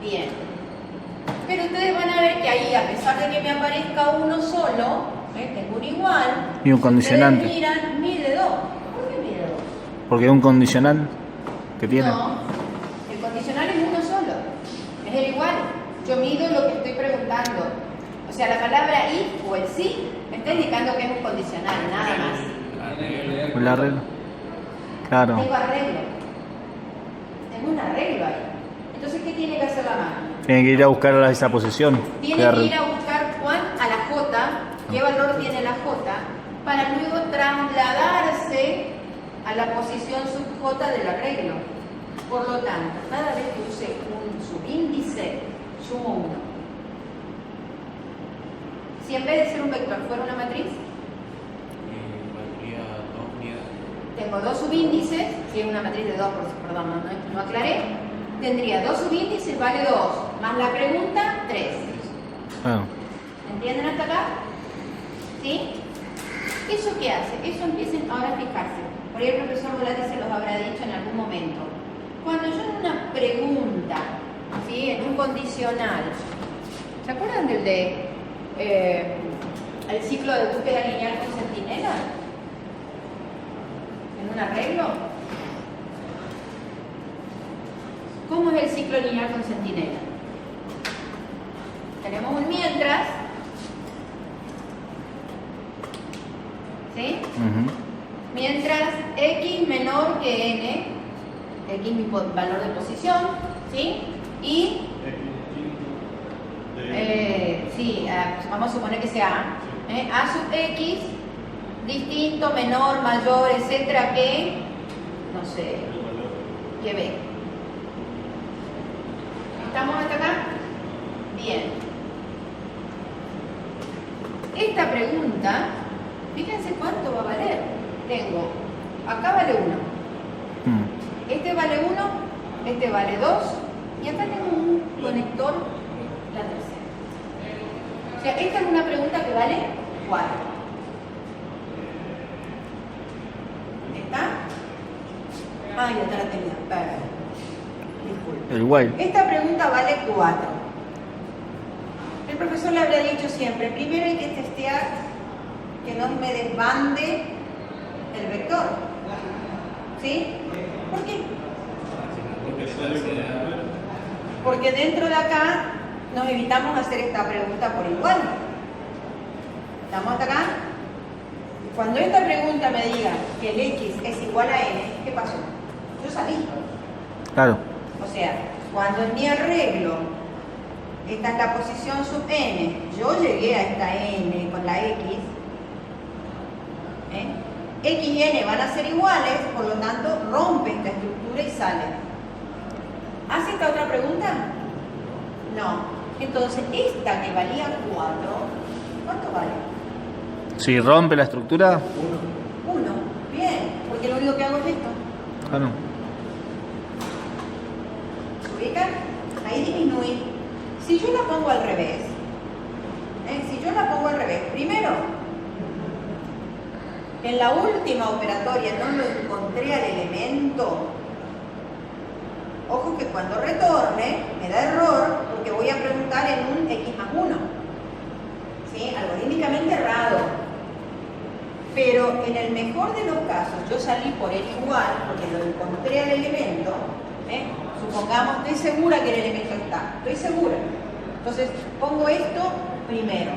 Bien. Pero ustedes van a ver que ahí, a pesar de que me aparezca uno solo, tengo un igual. Y un condicionante. Ustedes miran, mide 2. ¿Por qué mide 2? Porque es un condicional que tiene. No, el condicional es uno solo. Es el igual. Yo mido lo que estoy preguntando. O sea, la palabra if o el sí me está indicando que es un condicional, nada más. El arreglo. Claro. Tengo arreglo. Tengo un arreglo ahí. Entonces, ¿qué tiene que hacer la máquina? Tiene que ir a buscar a esa posición. Tiene que ir a buscar Juan a la J, qué valor tiene la J, para luego trasladarse a la posición sub J del arreglo. Por lo tanto, cada vez que use un subíndice, sumo 1. Si en vez de ser un vector fuera una matriz, valdría 2 unidades. tengo 2 subíndices, si es una matriz de 2, perdón, no aclaré, tendría 2 subíndices, vale 2, más la pregunta, 3. Claro. ¿Entienden hasta acá? ¿Sí? ¿Eso qué hace? Eso empiecen ahora a fijarse. Por ahí el profesor Volati se los habrá dicho en algún momento. Cuando yo en una pregunta, ¿sí? En un condicional, ¿se acuerdan del de el ciclo de búsqueda lineal con centinela? ¿En un arreglo? ¿Cómo es el ciclo lineal con centinela? Tenemos un mientras, ¿sí? Mientras x menor que n, x mi valor de posición, ¿sí? Y sí, vamos a suponer que sea a sub x distinto, menor, mayor, etcétera, que, no sé, que b. ¿Estamos hasta acá? Bien. Esta pregunta, fíjense cuánto va a valer. Tengo, acá vale 1. Este vale 1, este vale 2, y acá tengo un conector, la tercera. O sea, esta es una pregunta que vale 4. Ay, ya la tenía. Disculpe. El while. Esta pregunta vale 4. El profesor le habría dicho siempre, primero hay que testear que no me desbande el vector. ¿Sí? ¿Por qué? Porque dentro de acá nos evitamos hacer esta pregunta por igual. ¿Estamos hasta acá? Cuando esta pregunta me diga que el x es igual a n, ¿qué pasó? Yo salí. Claro. O sea, cuando en mi arreglo esta es la posición sub n, yo llegué a esta n con la x, x y n van a ser iguales, por lo tanto rompe esta estructura y sale. ¿Hace esta otra pregunta? No. Entonces, esta que valía 4, ¿cuánto vale? Si rompe la estructura. 1. Bien, porque lo único que hago es esto. Claro. ¿Se ubican? Ahí disminuye. Si yo la pongo al revés, primero, en la última operatoria no lo encontré al elemento. Ojo que cuando retorne me da error porque voy a preguntar en un x más 1. ¿Sí? Algorítmicamente errado. Pero en el mejor de los casos yo salí por n igual porque lo encontré al elemento. Supongamos, estoy segura que el elemento está. Estoy segura. Entonces pongo esto primero.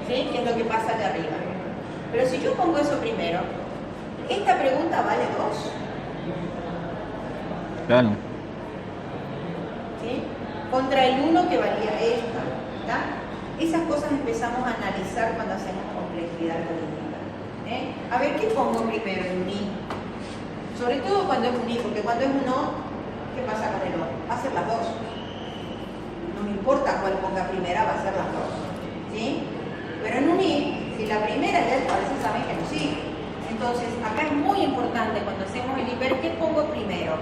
¿Sí? Que es lo que pasa de arriba. Pero si yo pongo eso primero, esta pregunta vale 2. Claro. ¿Sí? Contra el 1 que valía esta. ¿Está? Esas cosas empezamos a analizar cuando hacemos complejidad algorítmica. A ver, ¿qué pongo primero en un i? Sobre todo cuando es un i, porque cuando es un o, ¿qué pasa con el o? Va a ser las dos. No me importa cuál ponga primera, va a ser las dos. ¿Sí? Pero en un i, si la primera ya es, a veces saben que no sigue. Entonces, acá es muy importante cuando hacemos el hiper, ¿qué pongo primero?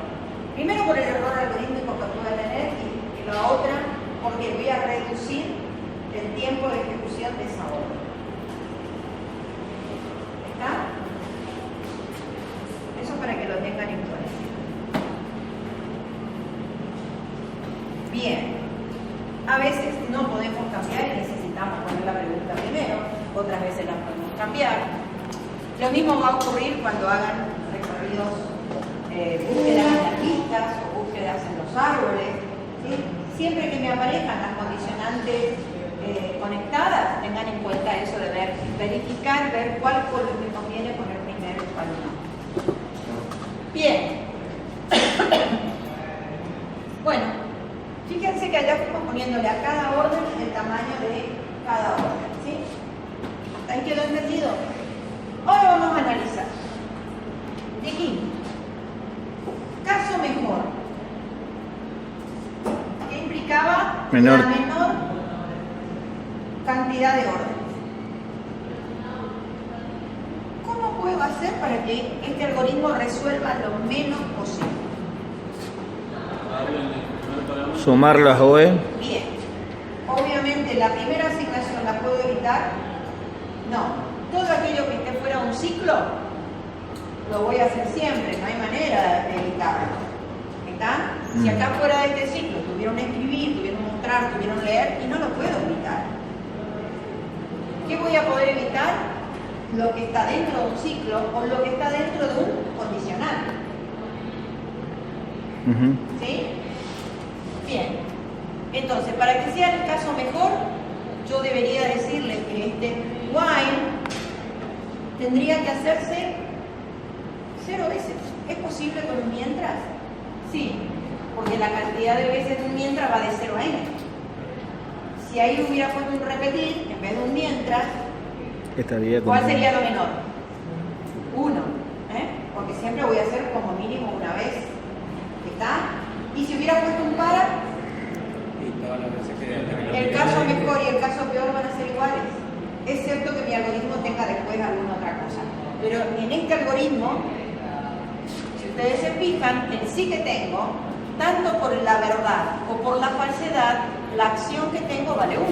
Primero por el error algorítmico que pueda tener y la otra porque voy a reducir el tiempo de ejecución de esa orden. ¿Está? Eso para que lo tengan en cuenta. Bien. A veces no podemos cambiar y necesitamos poner la pregunta primero, otras veces la podemos cambiar. Lo mismo va a ocurrir cuando hagan recorridos, búsquedas en las listas o búsquedas en los árboles. ¿Sí? Siempre que me aparezcan las condicionantes conectadas, tengan en cuenta eso de verificar, ver cuál me conviene poner primero y cuál no. Bien. Bueno, fíjense que allá fuimos poniéndole a cada orden el tamaño de cada orden. ¿Sí? ¿Ahí quedó entendido? Ahora vamos a analizar. De aquí. Caso mejor. ¿Qué implicaba? Menor. La menor cantidad de órdenes. ¿Cómo puedo hacer para que este algoritmo resuelva lo menos posible? Sumar las OE. Bien. Obviamente la primera asignación la puedo evitar. No. Todo aquello que esté fuera de un ciclo lo voy a hacer siempre, no hay manera de evitarlo. ¿Está? Si acá fuera de este ciclo tuvieron escribir, tuvieron mostrar, tuvieron leer y no lo puedo evitar. ¿Qué voy a poder evitar? Lo que está dentro de un ciclo o lo que está dentro de un condicional. ¿Sí? Bien. Entonces, para que sea el caso mejor, yo debería decirle que este while tendría que hacerse 0 veces. ¿Es posible con un mientras? Sí, porque la cantidad de veces de un mientras va de 0 a n. Si ahí hubiera puesto un repetir en vez de un mientras, ¿cuál sería lo menor? 1, porque siempre voy a hacer como mínimo una vez. ¿Está? Y si hubiera puesto un para, el caso mejor y el caso peor van a ser iguales. Es cierto que mi algoritmo tenga después alguna otra cosa, pero en este algoritmo, si ustedes se fijan, el sí que tengo, tanto por la verdad o por la falsedad, la acción que tengo vale 1.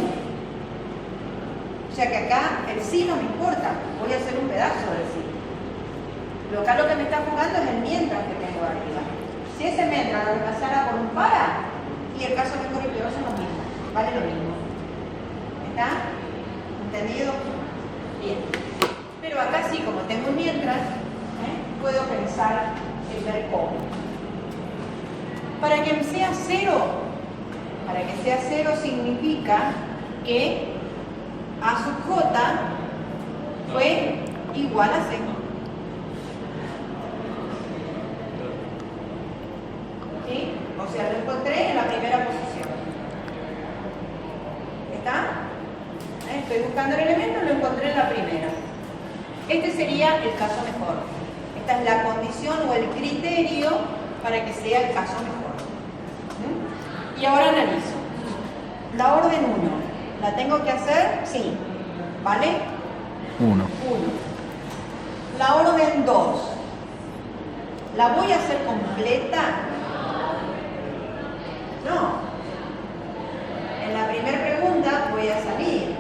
O sea que acá el sí no me importa, voy a hacer un pedazo del sí. Acá lo que me está jugando es el mientras que tengo arriba. Si ese mientras lo pasara por un para, y el caso mejor y peor son los mismos. Vale lo mismo. ¿Está? ¿Entendido? Bien. Pero acá sí, como tengo un mientras, puedo pensar en ver cómo. Para que sea cero significa que A sub J fue igual a C. ¿Sí? O sea, lo encontré en la primera posición. ¿Está? Estoy buscando el elemento, lo encontré en la primera. Este sería el caso mejor. Esta es la condición o el criterio para que sea el caso mejor. ¿Mm? Y ahora analizo. La orden 1, ¿la tengo que hacer? Sí. ¿Vale? 1. La orden 2, ¿la voy a hacer completa? No. En la primera pregunta voy a salir.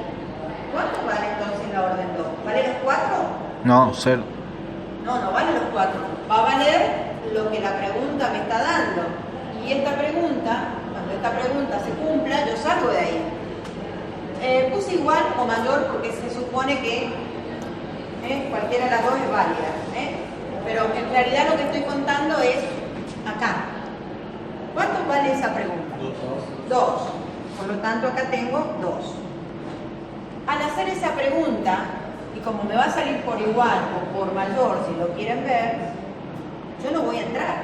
¿Cuánto vale entonces la orden 2? ¿Vale los 4? No, 0. No vale los 4. Va a valer lo que la pregunta me está dando. Y esta pregunta, cuando esta pregunta se cumpla, yo salgo de ahí. Puse igual o mayor porque se supone que cualquiera de las dos es válida. Pero en realidad lo que estoy contando es acá. ¿Cuánto vale esa pregunta? 2. Por lo tanto, acá tengo 2. Al hacer esa pregunta, y como me va a salir por igual o por mayor, si lo quieren ver, yo no voy a entrar.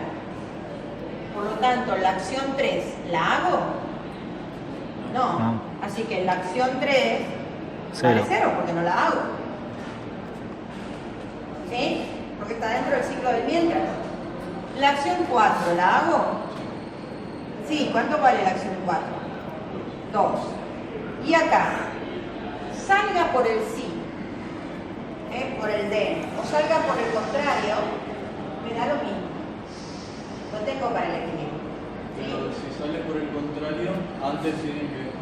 Por lo tanto, la acción 3, ¿la hago? No. Así que la acción 3 vale 0 porque no la hago. ¿Sí? Porque está dentro del ciclo del mientras. La acción 4, ¿la hago? Sí, ¿cuánto vale la acción 4? 2. Y acá, salga por el sí, por el de, o salga por el contrario, me da lo mismo. Lo tengo para elegir. Pero si sale por el contrario, antes tienen que...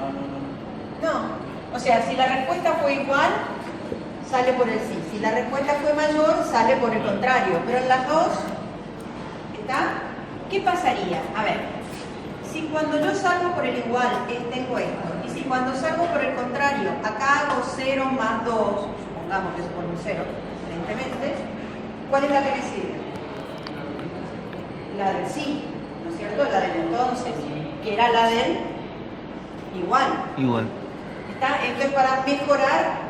No, o sea, si la respuesta fue igual, sale por el sí. Si la respuesta fue mayor, sale por el contrario. Pero en las dos, ¿está? ¿Qué pasaría? A ver, si cuando yo salgo por el igual, tengo esto, y si cuando salgo por el contrario, acá hago 0 más 2, supongamos que se pone un 0, evidentemente, ¿cuál es la que me sirve? La del sí, ¿no es cierto? La del entonces, que era la del igual. ¿Está? Entonces, para mejorar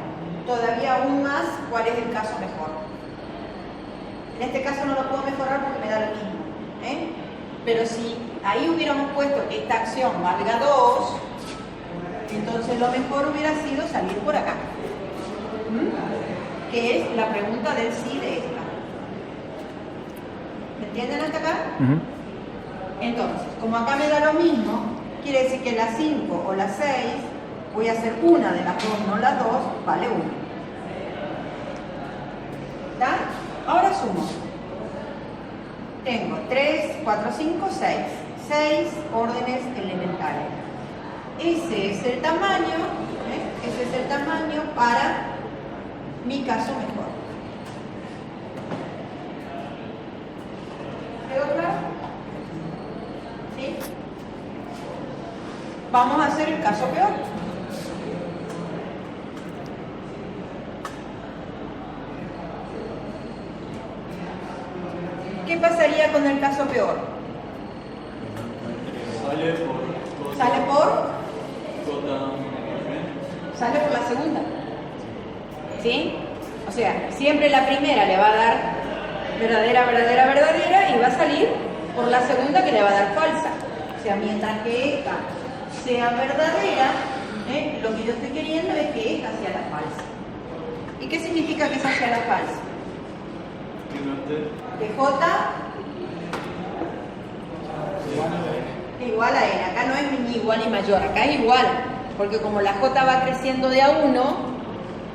todavía aún más, ¿cuál es el caso mejor? En este caso no lo puedo mejorar porque me da lo mismo. Pero si ahí hubiéramos puesto que esta acción valga 2, entonces lo mejor hubiera sido salir por acá. Que es la pregunta del sí de esta. ¿Me entienden hasta acá? Entonces, como acá me da lo mismo, quiere decir que la 5 o la 6, voy a hacer una de las dos, no las dos, vale 1. ¿Está? Ahora sumo. Tengo 3, 4, 5, 6. 6 órdenes elementales. Ese es el tamaño, ese es el tamaño para mi caso mejor. ¿Quedó claro? ¿Sí? Vamos a hacer el caso peor. ¿Qué pasaría con el caso peor? Sale por la segunda. ¿Sí? O sea, siempre la primera le va a dar verdadera y va a salir por la segunda que le va a dar falsa. O sea, mientras que esta sea verdadera, lo que yo estoy queriendo es que esta sea la falsa. ¿Y qué significa que esa sea la falsa? Que J igual a N. Acá no es ni igual ni mayor, acá es igual. Porque como la J va creciendo de a 1,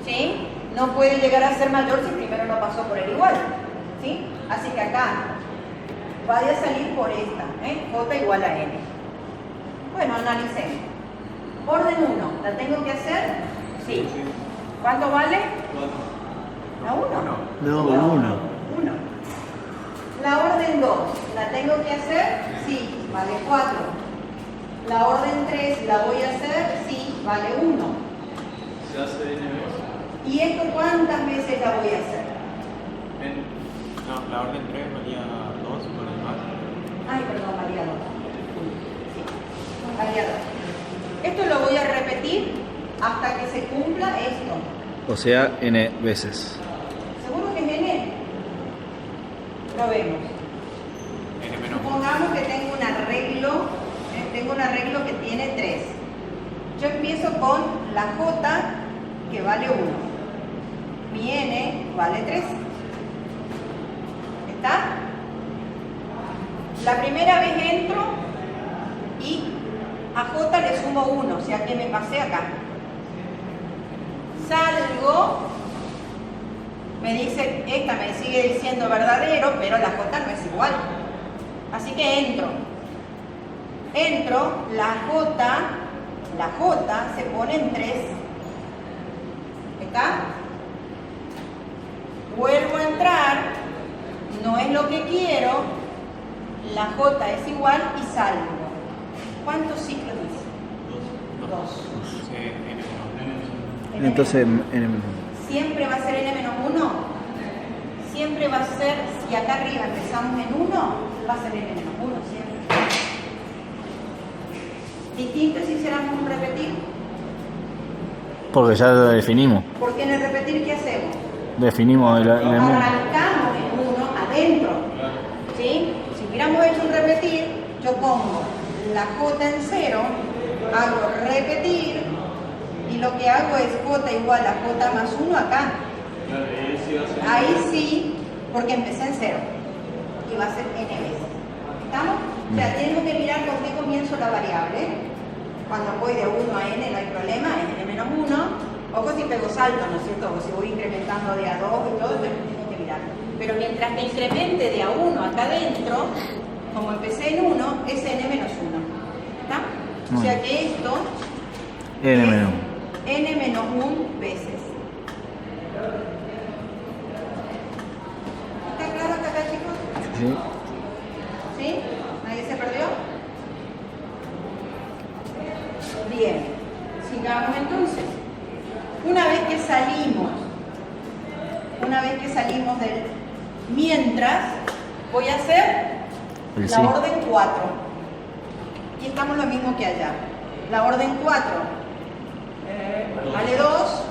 ¿sí? No puede llegar a ser mayor si primero no pasó por el igual. ¿Sí? Así que acá vaya a salir por esta, J igual a N. Bueno, analicemos. Orden 1, ¿la tengo que hacer? Sí. ¿Cuánto vale? ¿La 1? No, 1. 1. 2, ¿la tengo que hacer? Sí, vale 4. La orden 3, ¿la voy a hacer? Sí, vale 1. Se hace n veces. ¿Y esto cuántas veces la voy a hacer? No, la orden 3 valía 2 con el más. Ay, perdón, valía 2. Sí, valía 2. Esto lo voy a repetir hasta que se cumpla esto. O sea, n veces. ¿Seguro que es n? Probemos. N menos 1. Supongamos que tengo un arreglo que tiene 3. Yo empiezo con la J que vale 1. Mi N vale 3. ¿Está? La primera vez entro y a J le sumo 1, o sea que me pasé acá. Salgo, me dice, esta me sigue diciendo verdadero, pero la J no es igual. Así que entro, la J se pone en 3. ¿Está? Vuelvo a entrar, no es lo que quiero, la J es igual y salgo. ¿Cuántos ciclos hice? 2. Sí, N menos 1. Entonces, n menos. ¿Siempre va a ser n-1? Siempre va a ser, si acá arriba empezamos en 1, va a ser n-1 siempre. Distinto si hiciéramos un repetir. Porque ya lo definimos. Porque en el repetir, ¿qué hacemos? Definimos el Arrancamos en 1 adentro. ¿Sí? Si hubiéramos hecho un repetir, yo pongo la J en 0, hago repetir, y lo que hago es J igual a J más 1 acá. Claro, y ahí sí va a ser. Ahí sí, porque empecé en 0. Y va a ser n veces. ¿Estamos? O sea, tenemos que mirar con qué comienzo la variable. Cuando voy de 1 a n no hay problema, es n menos 1. Ojo si pego salto, ¿no es cierto? O si voy incrementando de a 2 y todo, tengo que mirar. Pero mientras que incremente de a 1 acá adentro, como empecé en 1, es n menos 1. ¿Está? O sea que esto n es menos. n menos 1 veces. ¿Está claro hasta acá, chicos? Sí. ¿Sí? ¿Nadie se perdió? Bien. Sigamos entonces. Una vez que salimos del mientras, voy a hacer El la sí. orden 4. Y estamos lo mismo que allá. La orden 4 vale 2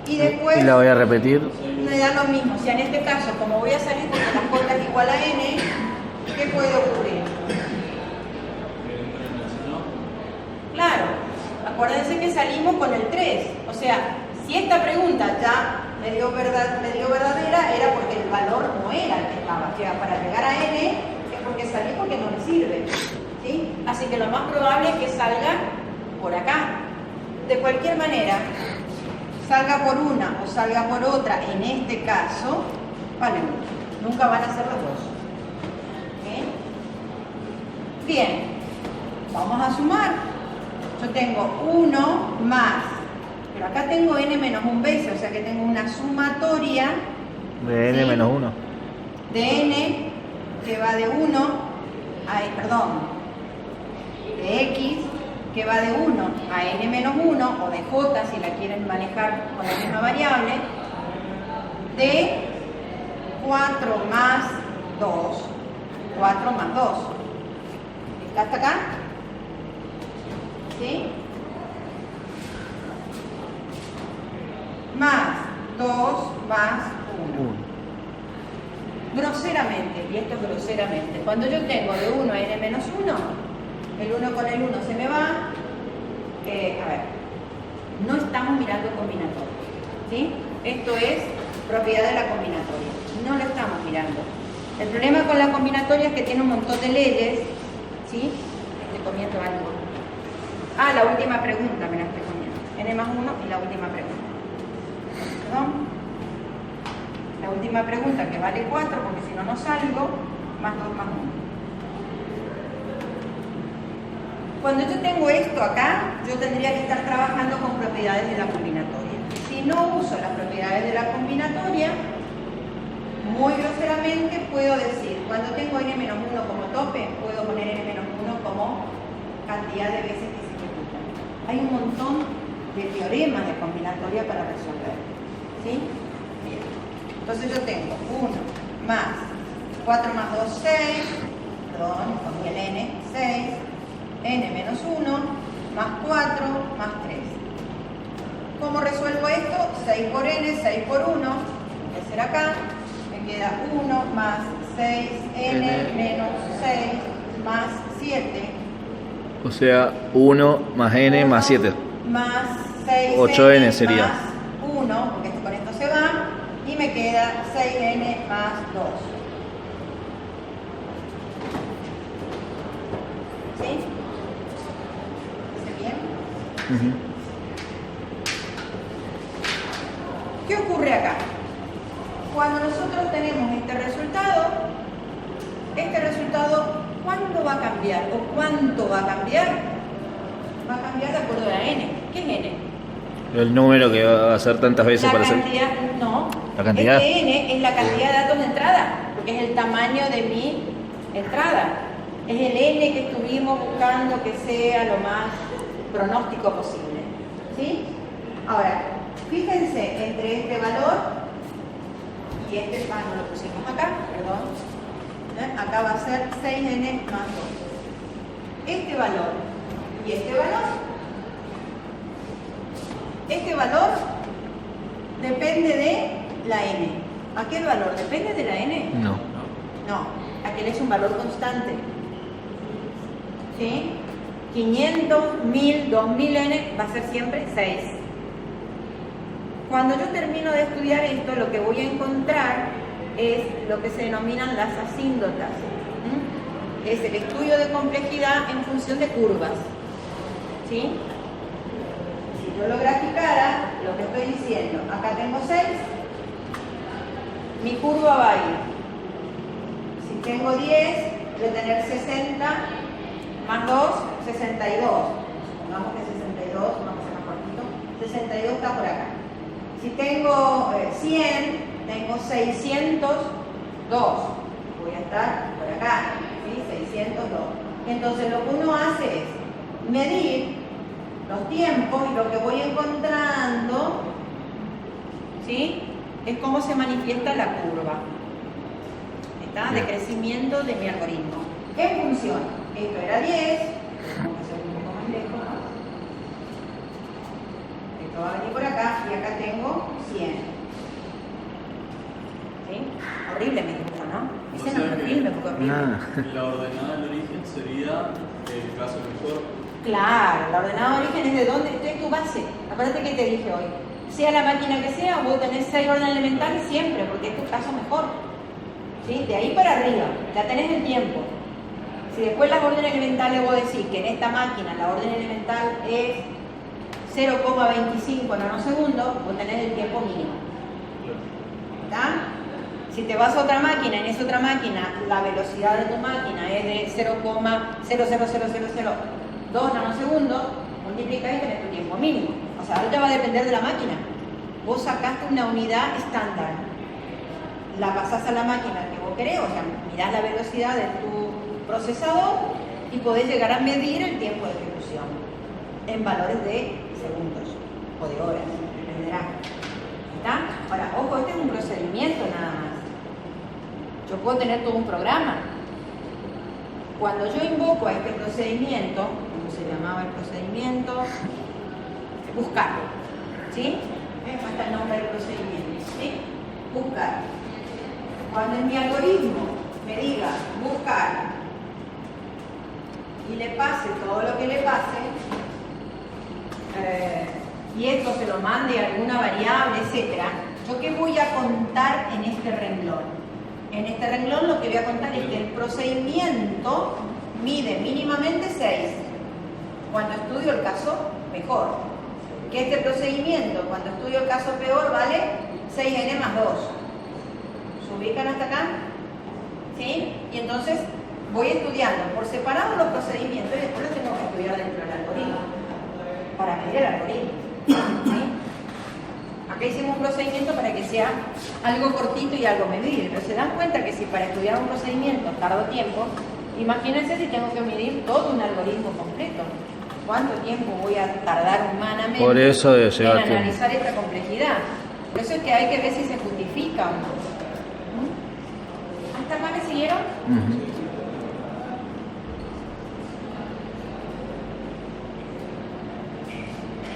y después Y la voy a repetir. me da lo mismo. O sea, en este caso, como voy a salir con la J es igual a n, ¿qué puede ocurrir? Claro, acuérdense que salimos con el 3. O sea, si esta pregunta ya me dio verdadera, era porque el valor no era el que estaba. O sea, para llegar a n es porque salí porque no me sirve. ¿Sí? Así que lo más probable es que salga por acá. De cualquier manera, salga por una o salga por otra, en este caso, vale 1. Nunca van a ser los dos. ¿Okay? Bien, vamos a sumar. Yo tengo 1 más, pero acá tengo n menos 1 veces, o sea que tengo una sumatoria De n ¿sí? menos 1. de n que va de 1 de x que va de 1 a n menos 1, o de j si la quieren manejar con la misma variable, de 4 más 2. 4 más 2. ¿Está hasta acá? ¿Sí? Más 2 más 1. Groseramente, y esto es groseramente, cuando yo tengo de 1 a n menos 1, el 1 con el 1 se me va, a ver, no estamos mirando combinatoria, ¿sí? Esto es propiedad de la combinatoria, no lo estamos mirando. El problema con la combinatoria es que tiene un montón de leyes, ¿sí? Estoy comiendo algo. Ah, la última pregunta me la estoy comiendo, n más 1 y la última pregunta. ¿Perdón? La última pregunta que vale 4, porque si no, no salgo, más 2 más 1. Cuando yo tengo esto acá, yo tendría que estar trabajando con propiedades de la combinatoria. Si no uso las propiedades de la combinatoria, muy groseramente puedo decir, cuando tengo n-1 como tope, puedo poner n-1 como cantidad de veces que se ejecutan. Hay un montón de teoremas de combinatoria para resolver. ¿Sí? Bien. Entonces yo tengo 1 más 4 más 2, 6, perdón, cogí el n, 6, n menos 1, más 4, más 3. ¿Cómo resuelvo esto? 6 por n, 6 por 1, voy a hacer acá, me queda 1 más 6n menos 6 más 7. O sea, 1 más n más 7. Más 6 8n sería. Más 1, porque esto con esto se va, y me queda 6n más 2. ¿Sí? ¿Dice bien? Ujú. ¿Qué ocurre acá? Cuando nosotros tenemos este resultado, ¿cuándo va a cambiar? ¿O cuánto va a cambiar? Va a cambiar de acuerdo a la n. ¿Qué es n? El número que va a hacer tantas veces La para hacer. cantidad, no. La cantidad. Este n es la cantidad de datos de entrada, porque es el tamaño de mi entrada. Es el n que estuvimos buscando que sea lo más pronóstico posible. ¿Sí? Ahora, fíjense entre este valor y este, no lo pusimos acá, perdón. Acá va a ser 6n más 2. Este valor y este valor depende de la n. ¿Aquel valor depende de la n? No. No, aquel es un valor constante. ¿Sí? 500, 1000, 2000n va a ser siempre 6. Cuando yo termino de estudiar esto, lo que voy a encontrar es lo que se denominan las asíndotas. Es el estudio de complejidad en función de curvas. ¿Sí? Si yo lo graficara, lo que estoy diciendo, acá tengo 6, mi curva va a ir. Si tengo 10, voy a tener 60 más 2, 62. Pongamos que 62, vamos a hacer más cortito. 62 está por acá. Si tengo 100, tengo 602. Voy a estar por acá, ¿sí? 602. Entonces lo que uno hace es medir los tiempos y lo que voy encontrando, ¿sí? Es cómo se manifiesta la curva. ¿Está? De crecimiento de mi algoritmo. En función, esto era 10, vamos a hacer un poco más lejos, ¿no? Esto va a venir por acá y acá tengo 100. ¿Sí? Horrible mi dibujo, ¿no? Ese no es horrible, porque horrible. La ordenada del origen sería el caso mejor. Claro, la ordenada de origen es de dónde es tu base. Acuérdate que te dije hoy. Sea la máquina que sea, vos tenés 6 órdenes elementales siempre, porque es tu caso mejor. ¿Sí? De ahí para arriba, la tenés en tiempo. Si después las órdenes elementales vos decís que en esta máquina la orden elemental es 0,25 nanosegundos, vos tenés el tiempo mínimo. ¿Está? Si te vas a otra máquina, en esa otra máquina la velocidad de tu máquina es de 0,00002 nanosegundos, multiplica y tenés tu tiempo mínimo. O sea, ahora va a depender de la máquina. Vos sacaste una unidad estándar, la pasás a la máquina que vos querés, o sea, mirás la velocidad de tu procesador y podés llegar a medir el tiempo de ejecución en valores de segundos o de horas, dependerá. ¿Está? Ahora, ojo, este es un procedimiento nada más. Yo puedo tener todo un programa. Cuando yo invoco a este procedimiento, ¿cómo se llamaba el procedimiento? Buscar. ¿Sí? Acá está el nombre del procedimiento. ¿Sí? Buscar. Cuando en mi algoritmo me diga buscar y le pase todo lo que le pase, y esto se lo mande a alguna variable, etc., ¿yo qué voy a contar en este renglón? En este renglón lo que voy a contar es que el procedimiento mide mínimamente 6. Cuando estudio el caso mejor. Que este procedimiento, cuando estudio el caso peor, vale 6n más 2. ¿Se ubican hasta acá? ¿Sí? Y entonces voy estudiando por separado los procedimientos y después los tengo que estudiar dentro del algoritmo para medir el algoritmo. ¿Sí? Acá hicimos un procedimiento para que sea algo cortito y algo medible, pero se dan cuenta que si para estudiar un procedimiento tardo tiempo, imagínense si tengo que medir todo un algoritmo completo. ¿Cuánto tiempo voy a tardar humanamente Por eso en lleva tiempo. analizar esta complejidad? Por eso es que hay que ver si se justifica o no. ¿Hasta acá me siguieron? Ujú.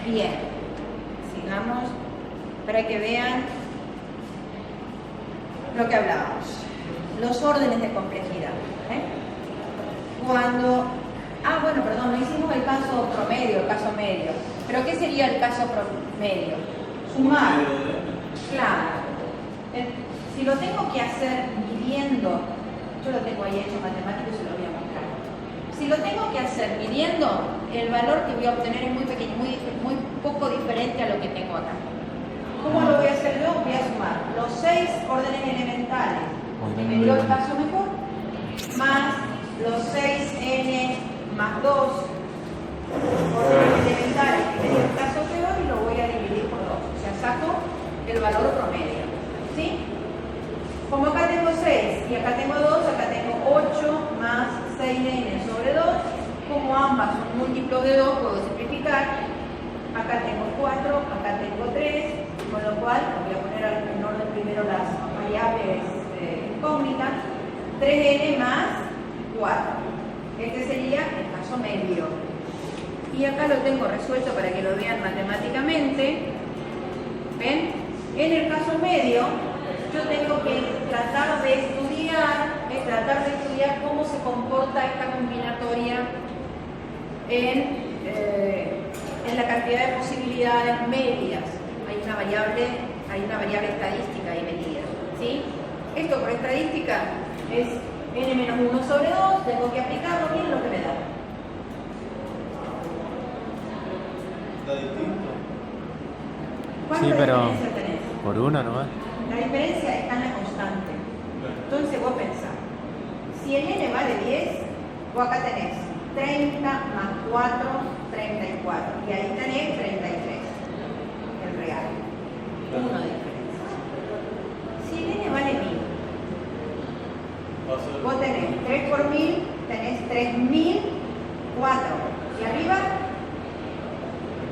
Bien, sigamos para que vean lo que hablábamos, los órdenes de complejidad. Cuando, no hicimos el caso promedio, el caso medio, pero ¿qué sería el caso promedio? Sumar, claro. Si lo tengo que hacer midiendo, yo lo tengo ahí hecho matemático y se lo voy a mostrar. Si lo tengo que hacer midiendo, el valor que voy a obtener es muy pequeño, muy poco diferente a lo que tengo acá. ¿Cómo lo voy a hacer yo? Voy a sumar los 6 órdenes elementales, que me dio el caso mejor, más los 6n más 2 órdenes elementales, que me dio el caso peor, y lo voy a dividir por 2. O sea, saco el valor promedio. ¿Sí? Como acá tengo 6 y acá tengo 2, acá tengo 8 más 6n sobre 2. Como ambas son múltiplos de 2, puedo simplificar. Acá tengo 4, acá tengo 3, con lo cual voy a poner en orden primero las variables incógnitas. 3n más 4. Este sería el caso medio. Y acá lo tengo resuelto para que lo vean matemáticamente. ¿Ven? En el caso medio, yo tengo que tratar de estudiar cómo se comporta esta combinatoria en la cantidad de posibilidades medias. Hay una variable estadística ahí metida. ¿Sí? Esto por estadística es n menos 1 sobre 2, tengo que aplicarlo, miren lo que me da. ¿Está distinto? ¿Cuánta Sí, pero diferencia tenés? por una nomás. La diferencia está en la constante. Entonces vos pensás, si el n vale 10, vos acá tenés 30 más 4, 34. Y ahí tenés 33, el real. 1 de diferencia. Si el n vale 1000, Va a ser vos tenés 3 por 1000, tenés 3004. Y arriba,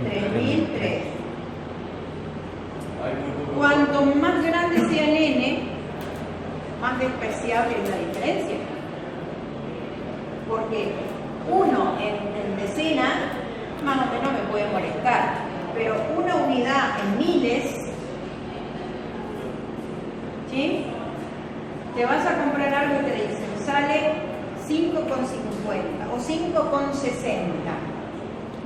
3003. hay muy poco. Cuanto más grande sea el n, más despreciable es la diferencia. Porque 1 en decena, más o menos me puede molestar, pero una unidad en miles, ¿sí? Te vas a comprar algo y te dicen, sale 5,50 o 5,60.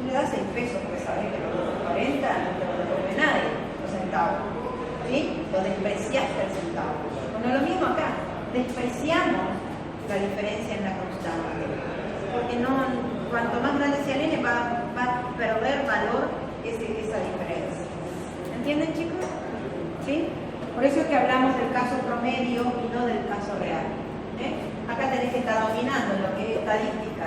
Le das 6 pesos porque sabes que los 40 no te lo devuelve nadie, los centavos. ¿Sí? Lo despreciaste el centavo. Bueno, lo mismo acá, despreciamos la diferencia en la constante. Porque cuanto más grande sea el n, va a perder valor esa diferencia. ¿Entienden, chicos? ¿Sí? Por eso es que hablamos del caso promedio y no del caso real. Acá tenés que estar dominando lo que es estadística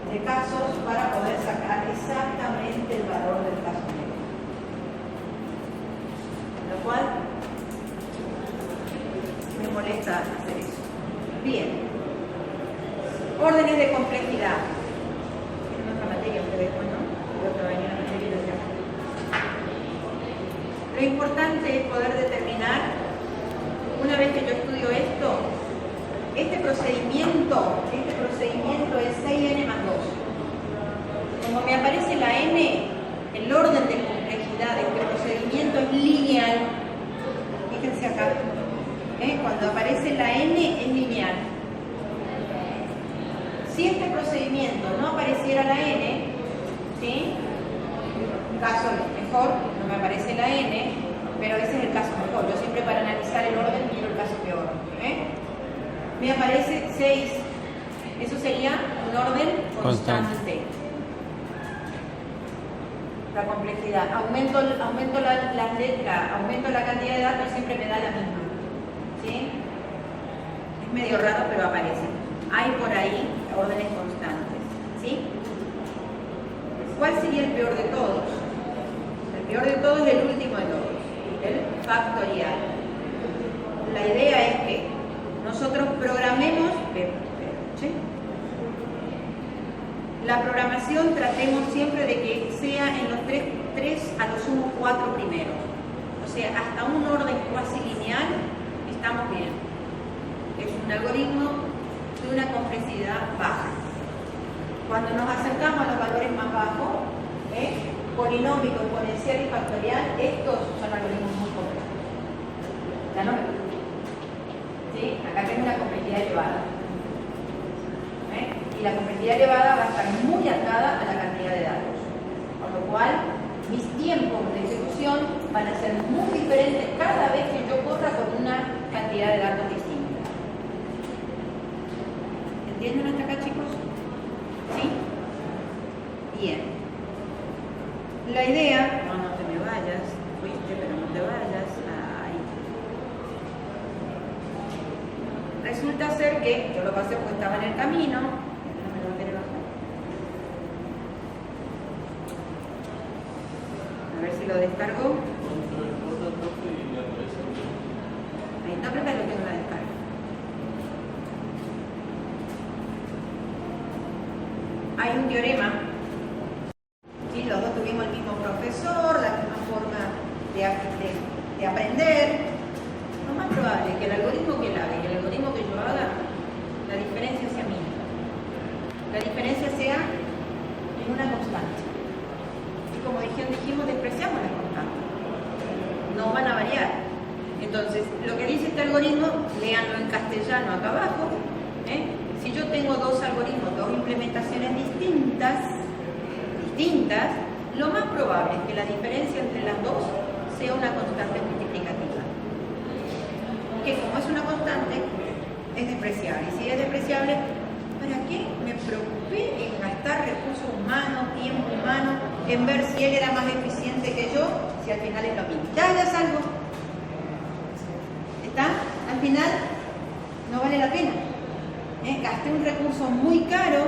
de casos para poder sacar exactamente el valor del caso medio. Lo cual me molesta hacer eso. Bien. Órdenes de complejidad. En otra materia ustedes, ¿no? Otra mañana materia ya. Lo importante es poder determinar, una vez que yo estudio esto, este procedimiento es 6n más 2. Como me aparece la n, el orden de complejidad de este procedimiento es lineal. Fíjense acá. Cuando aparece la n es lineal. Si este procedimiento no apareciera la n, ¿sí? Un caso mejor, no me aparece la n, pero ese es el caso mejor. Yo siempre para analizar el orden miro el caso peor. Me aparece 6. Eso sería un orden constante. La complejidad. Aumento las letras, aumento la cantidad de datos, siempre me da la misma. ¿Sí? Es medio raro, pero aparece. Hay por ahí órdenes constantes. ¿Sí? ¿Cuál sería el peor de todos? El peor de todos es el último de todos. el factorial. La idea es que nosotros programemos, ¿sí? La programación tratemos siempre de que sea en los tres a lo sumo 4 primeros. O sea, hasta un orden cuasi lineal estamos bien. Es un algoritmo de una complejidad baja. Cuando nos acercamos a los valores más bajos, polinómico, exponencial y factorial, estos son algoritmos muy complejos. Ya no me gusta. ¿Sí? Acá tengo una complejidad elevada. Y la complejidad elevada va a estar muy atada a la cantidad de datos. Con lo cual, mis tiempos de ejecución van a ser muy diferentes cada vez que yo corra con una cantidad de datos distinta. ¿Entienden hasta acá, chicos? ¿Sí? Bien. La idea, no te me vayas, fuiste, pero no te vayas. Ahí. Resulta ser que, yo lo pasé porque estaba en el camino, no me lo voy a querer bajar. A ver si lo descargó. Ahí está, pero lo tengo en la descarga. Hay un teorema. Sí, los dos tuvimos el mismo profesor, la misma forma de aprender. Lo más probable es que el algoritmo que él haga y el algoritmo que yo haga, la diferencia sea mínima. La diferencia sea en una constante. Y como dijimos, despreciamos las constantes. No van a variar. Entonces, lo que dice este algoritmo, léanlo en castellano acá abajo. Si yo tengo dos algoritmos, dos implementaciones distintas, lo más probable es que la diferencia entre las dos sea una constante multiplicativa. Que como es una constante, es despreciable. Y si es despreciable, ¿para qué me preocupé en gastar recursos humanos, tiempo humano, en ver si él era más eficiente que yo, si al final es lo mismo? Ya algo. ¿Está? Al final, no vale la pena. Gasté un recurso muy caro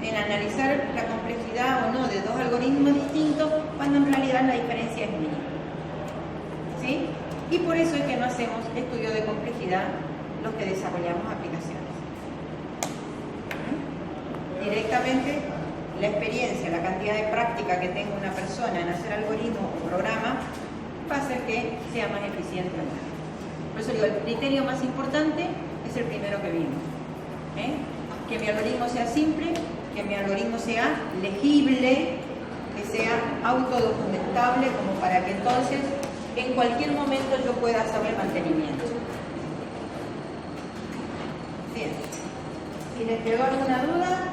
en analizar la complejidad o no de dos algoritmos distintos cuando en realidad la diferencia es mínima. ¿Sí? Y por eso es que no hacemos estudio de complejidad los que desarrollamos aplicaciones. Directamente la experiencia, la cantidad de práctica que tenga una persona en hacer algoritmos o programas va a hacer que sea más eficiente o no. Por eso digo, el criterio más importante es el primero que vimos. Que mi algoritmo sea simple, que mi algoritmo sea legible, que sea autodocumentable, como para que entonces en cualquier momento yo pueda hacerle mantenimiento. Bien. Si les quedó alguna duda,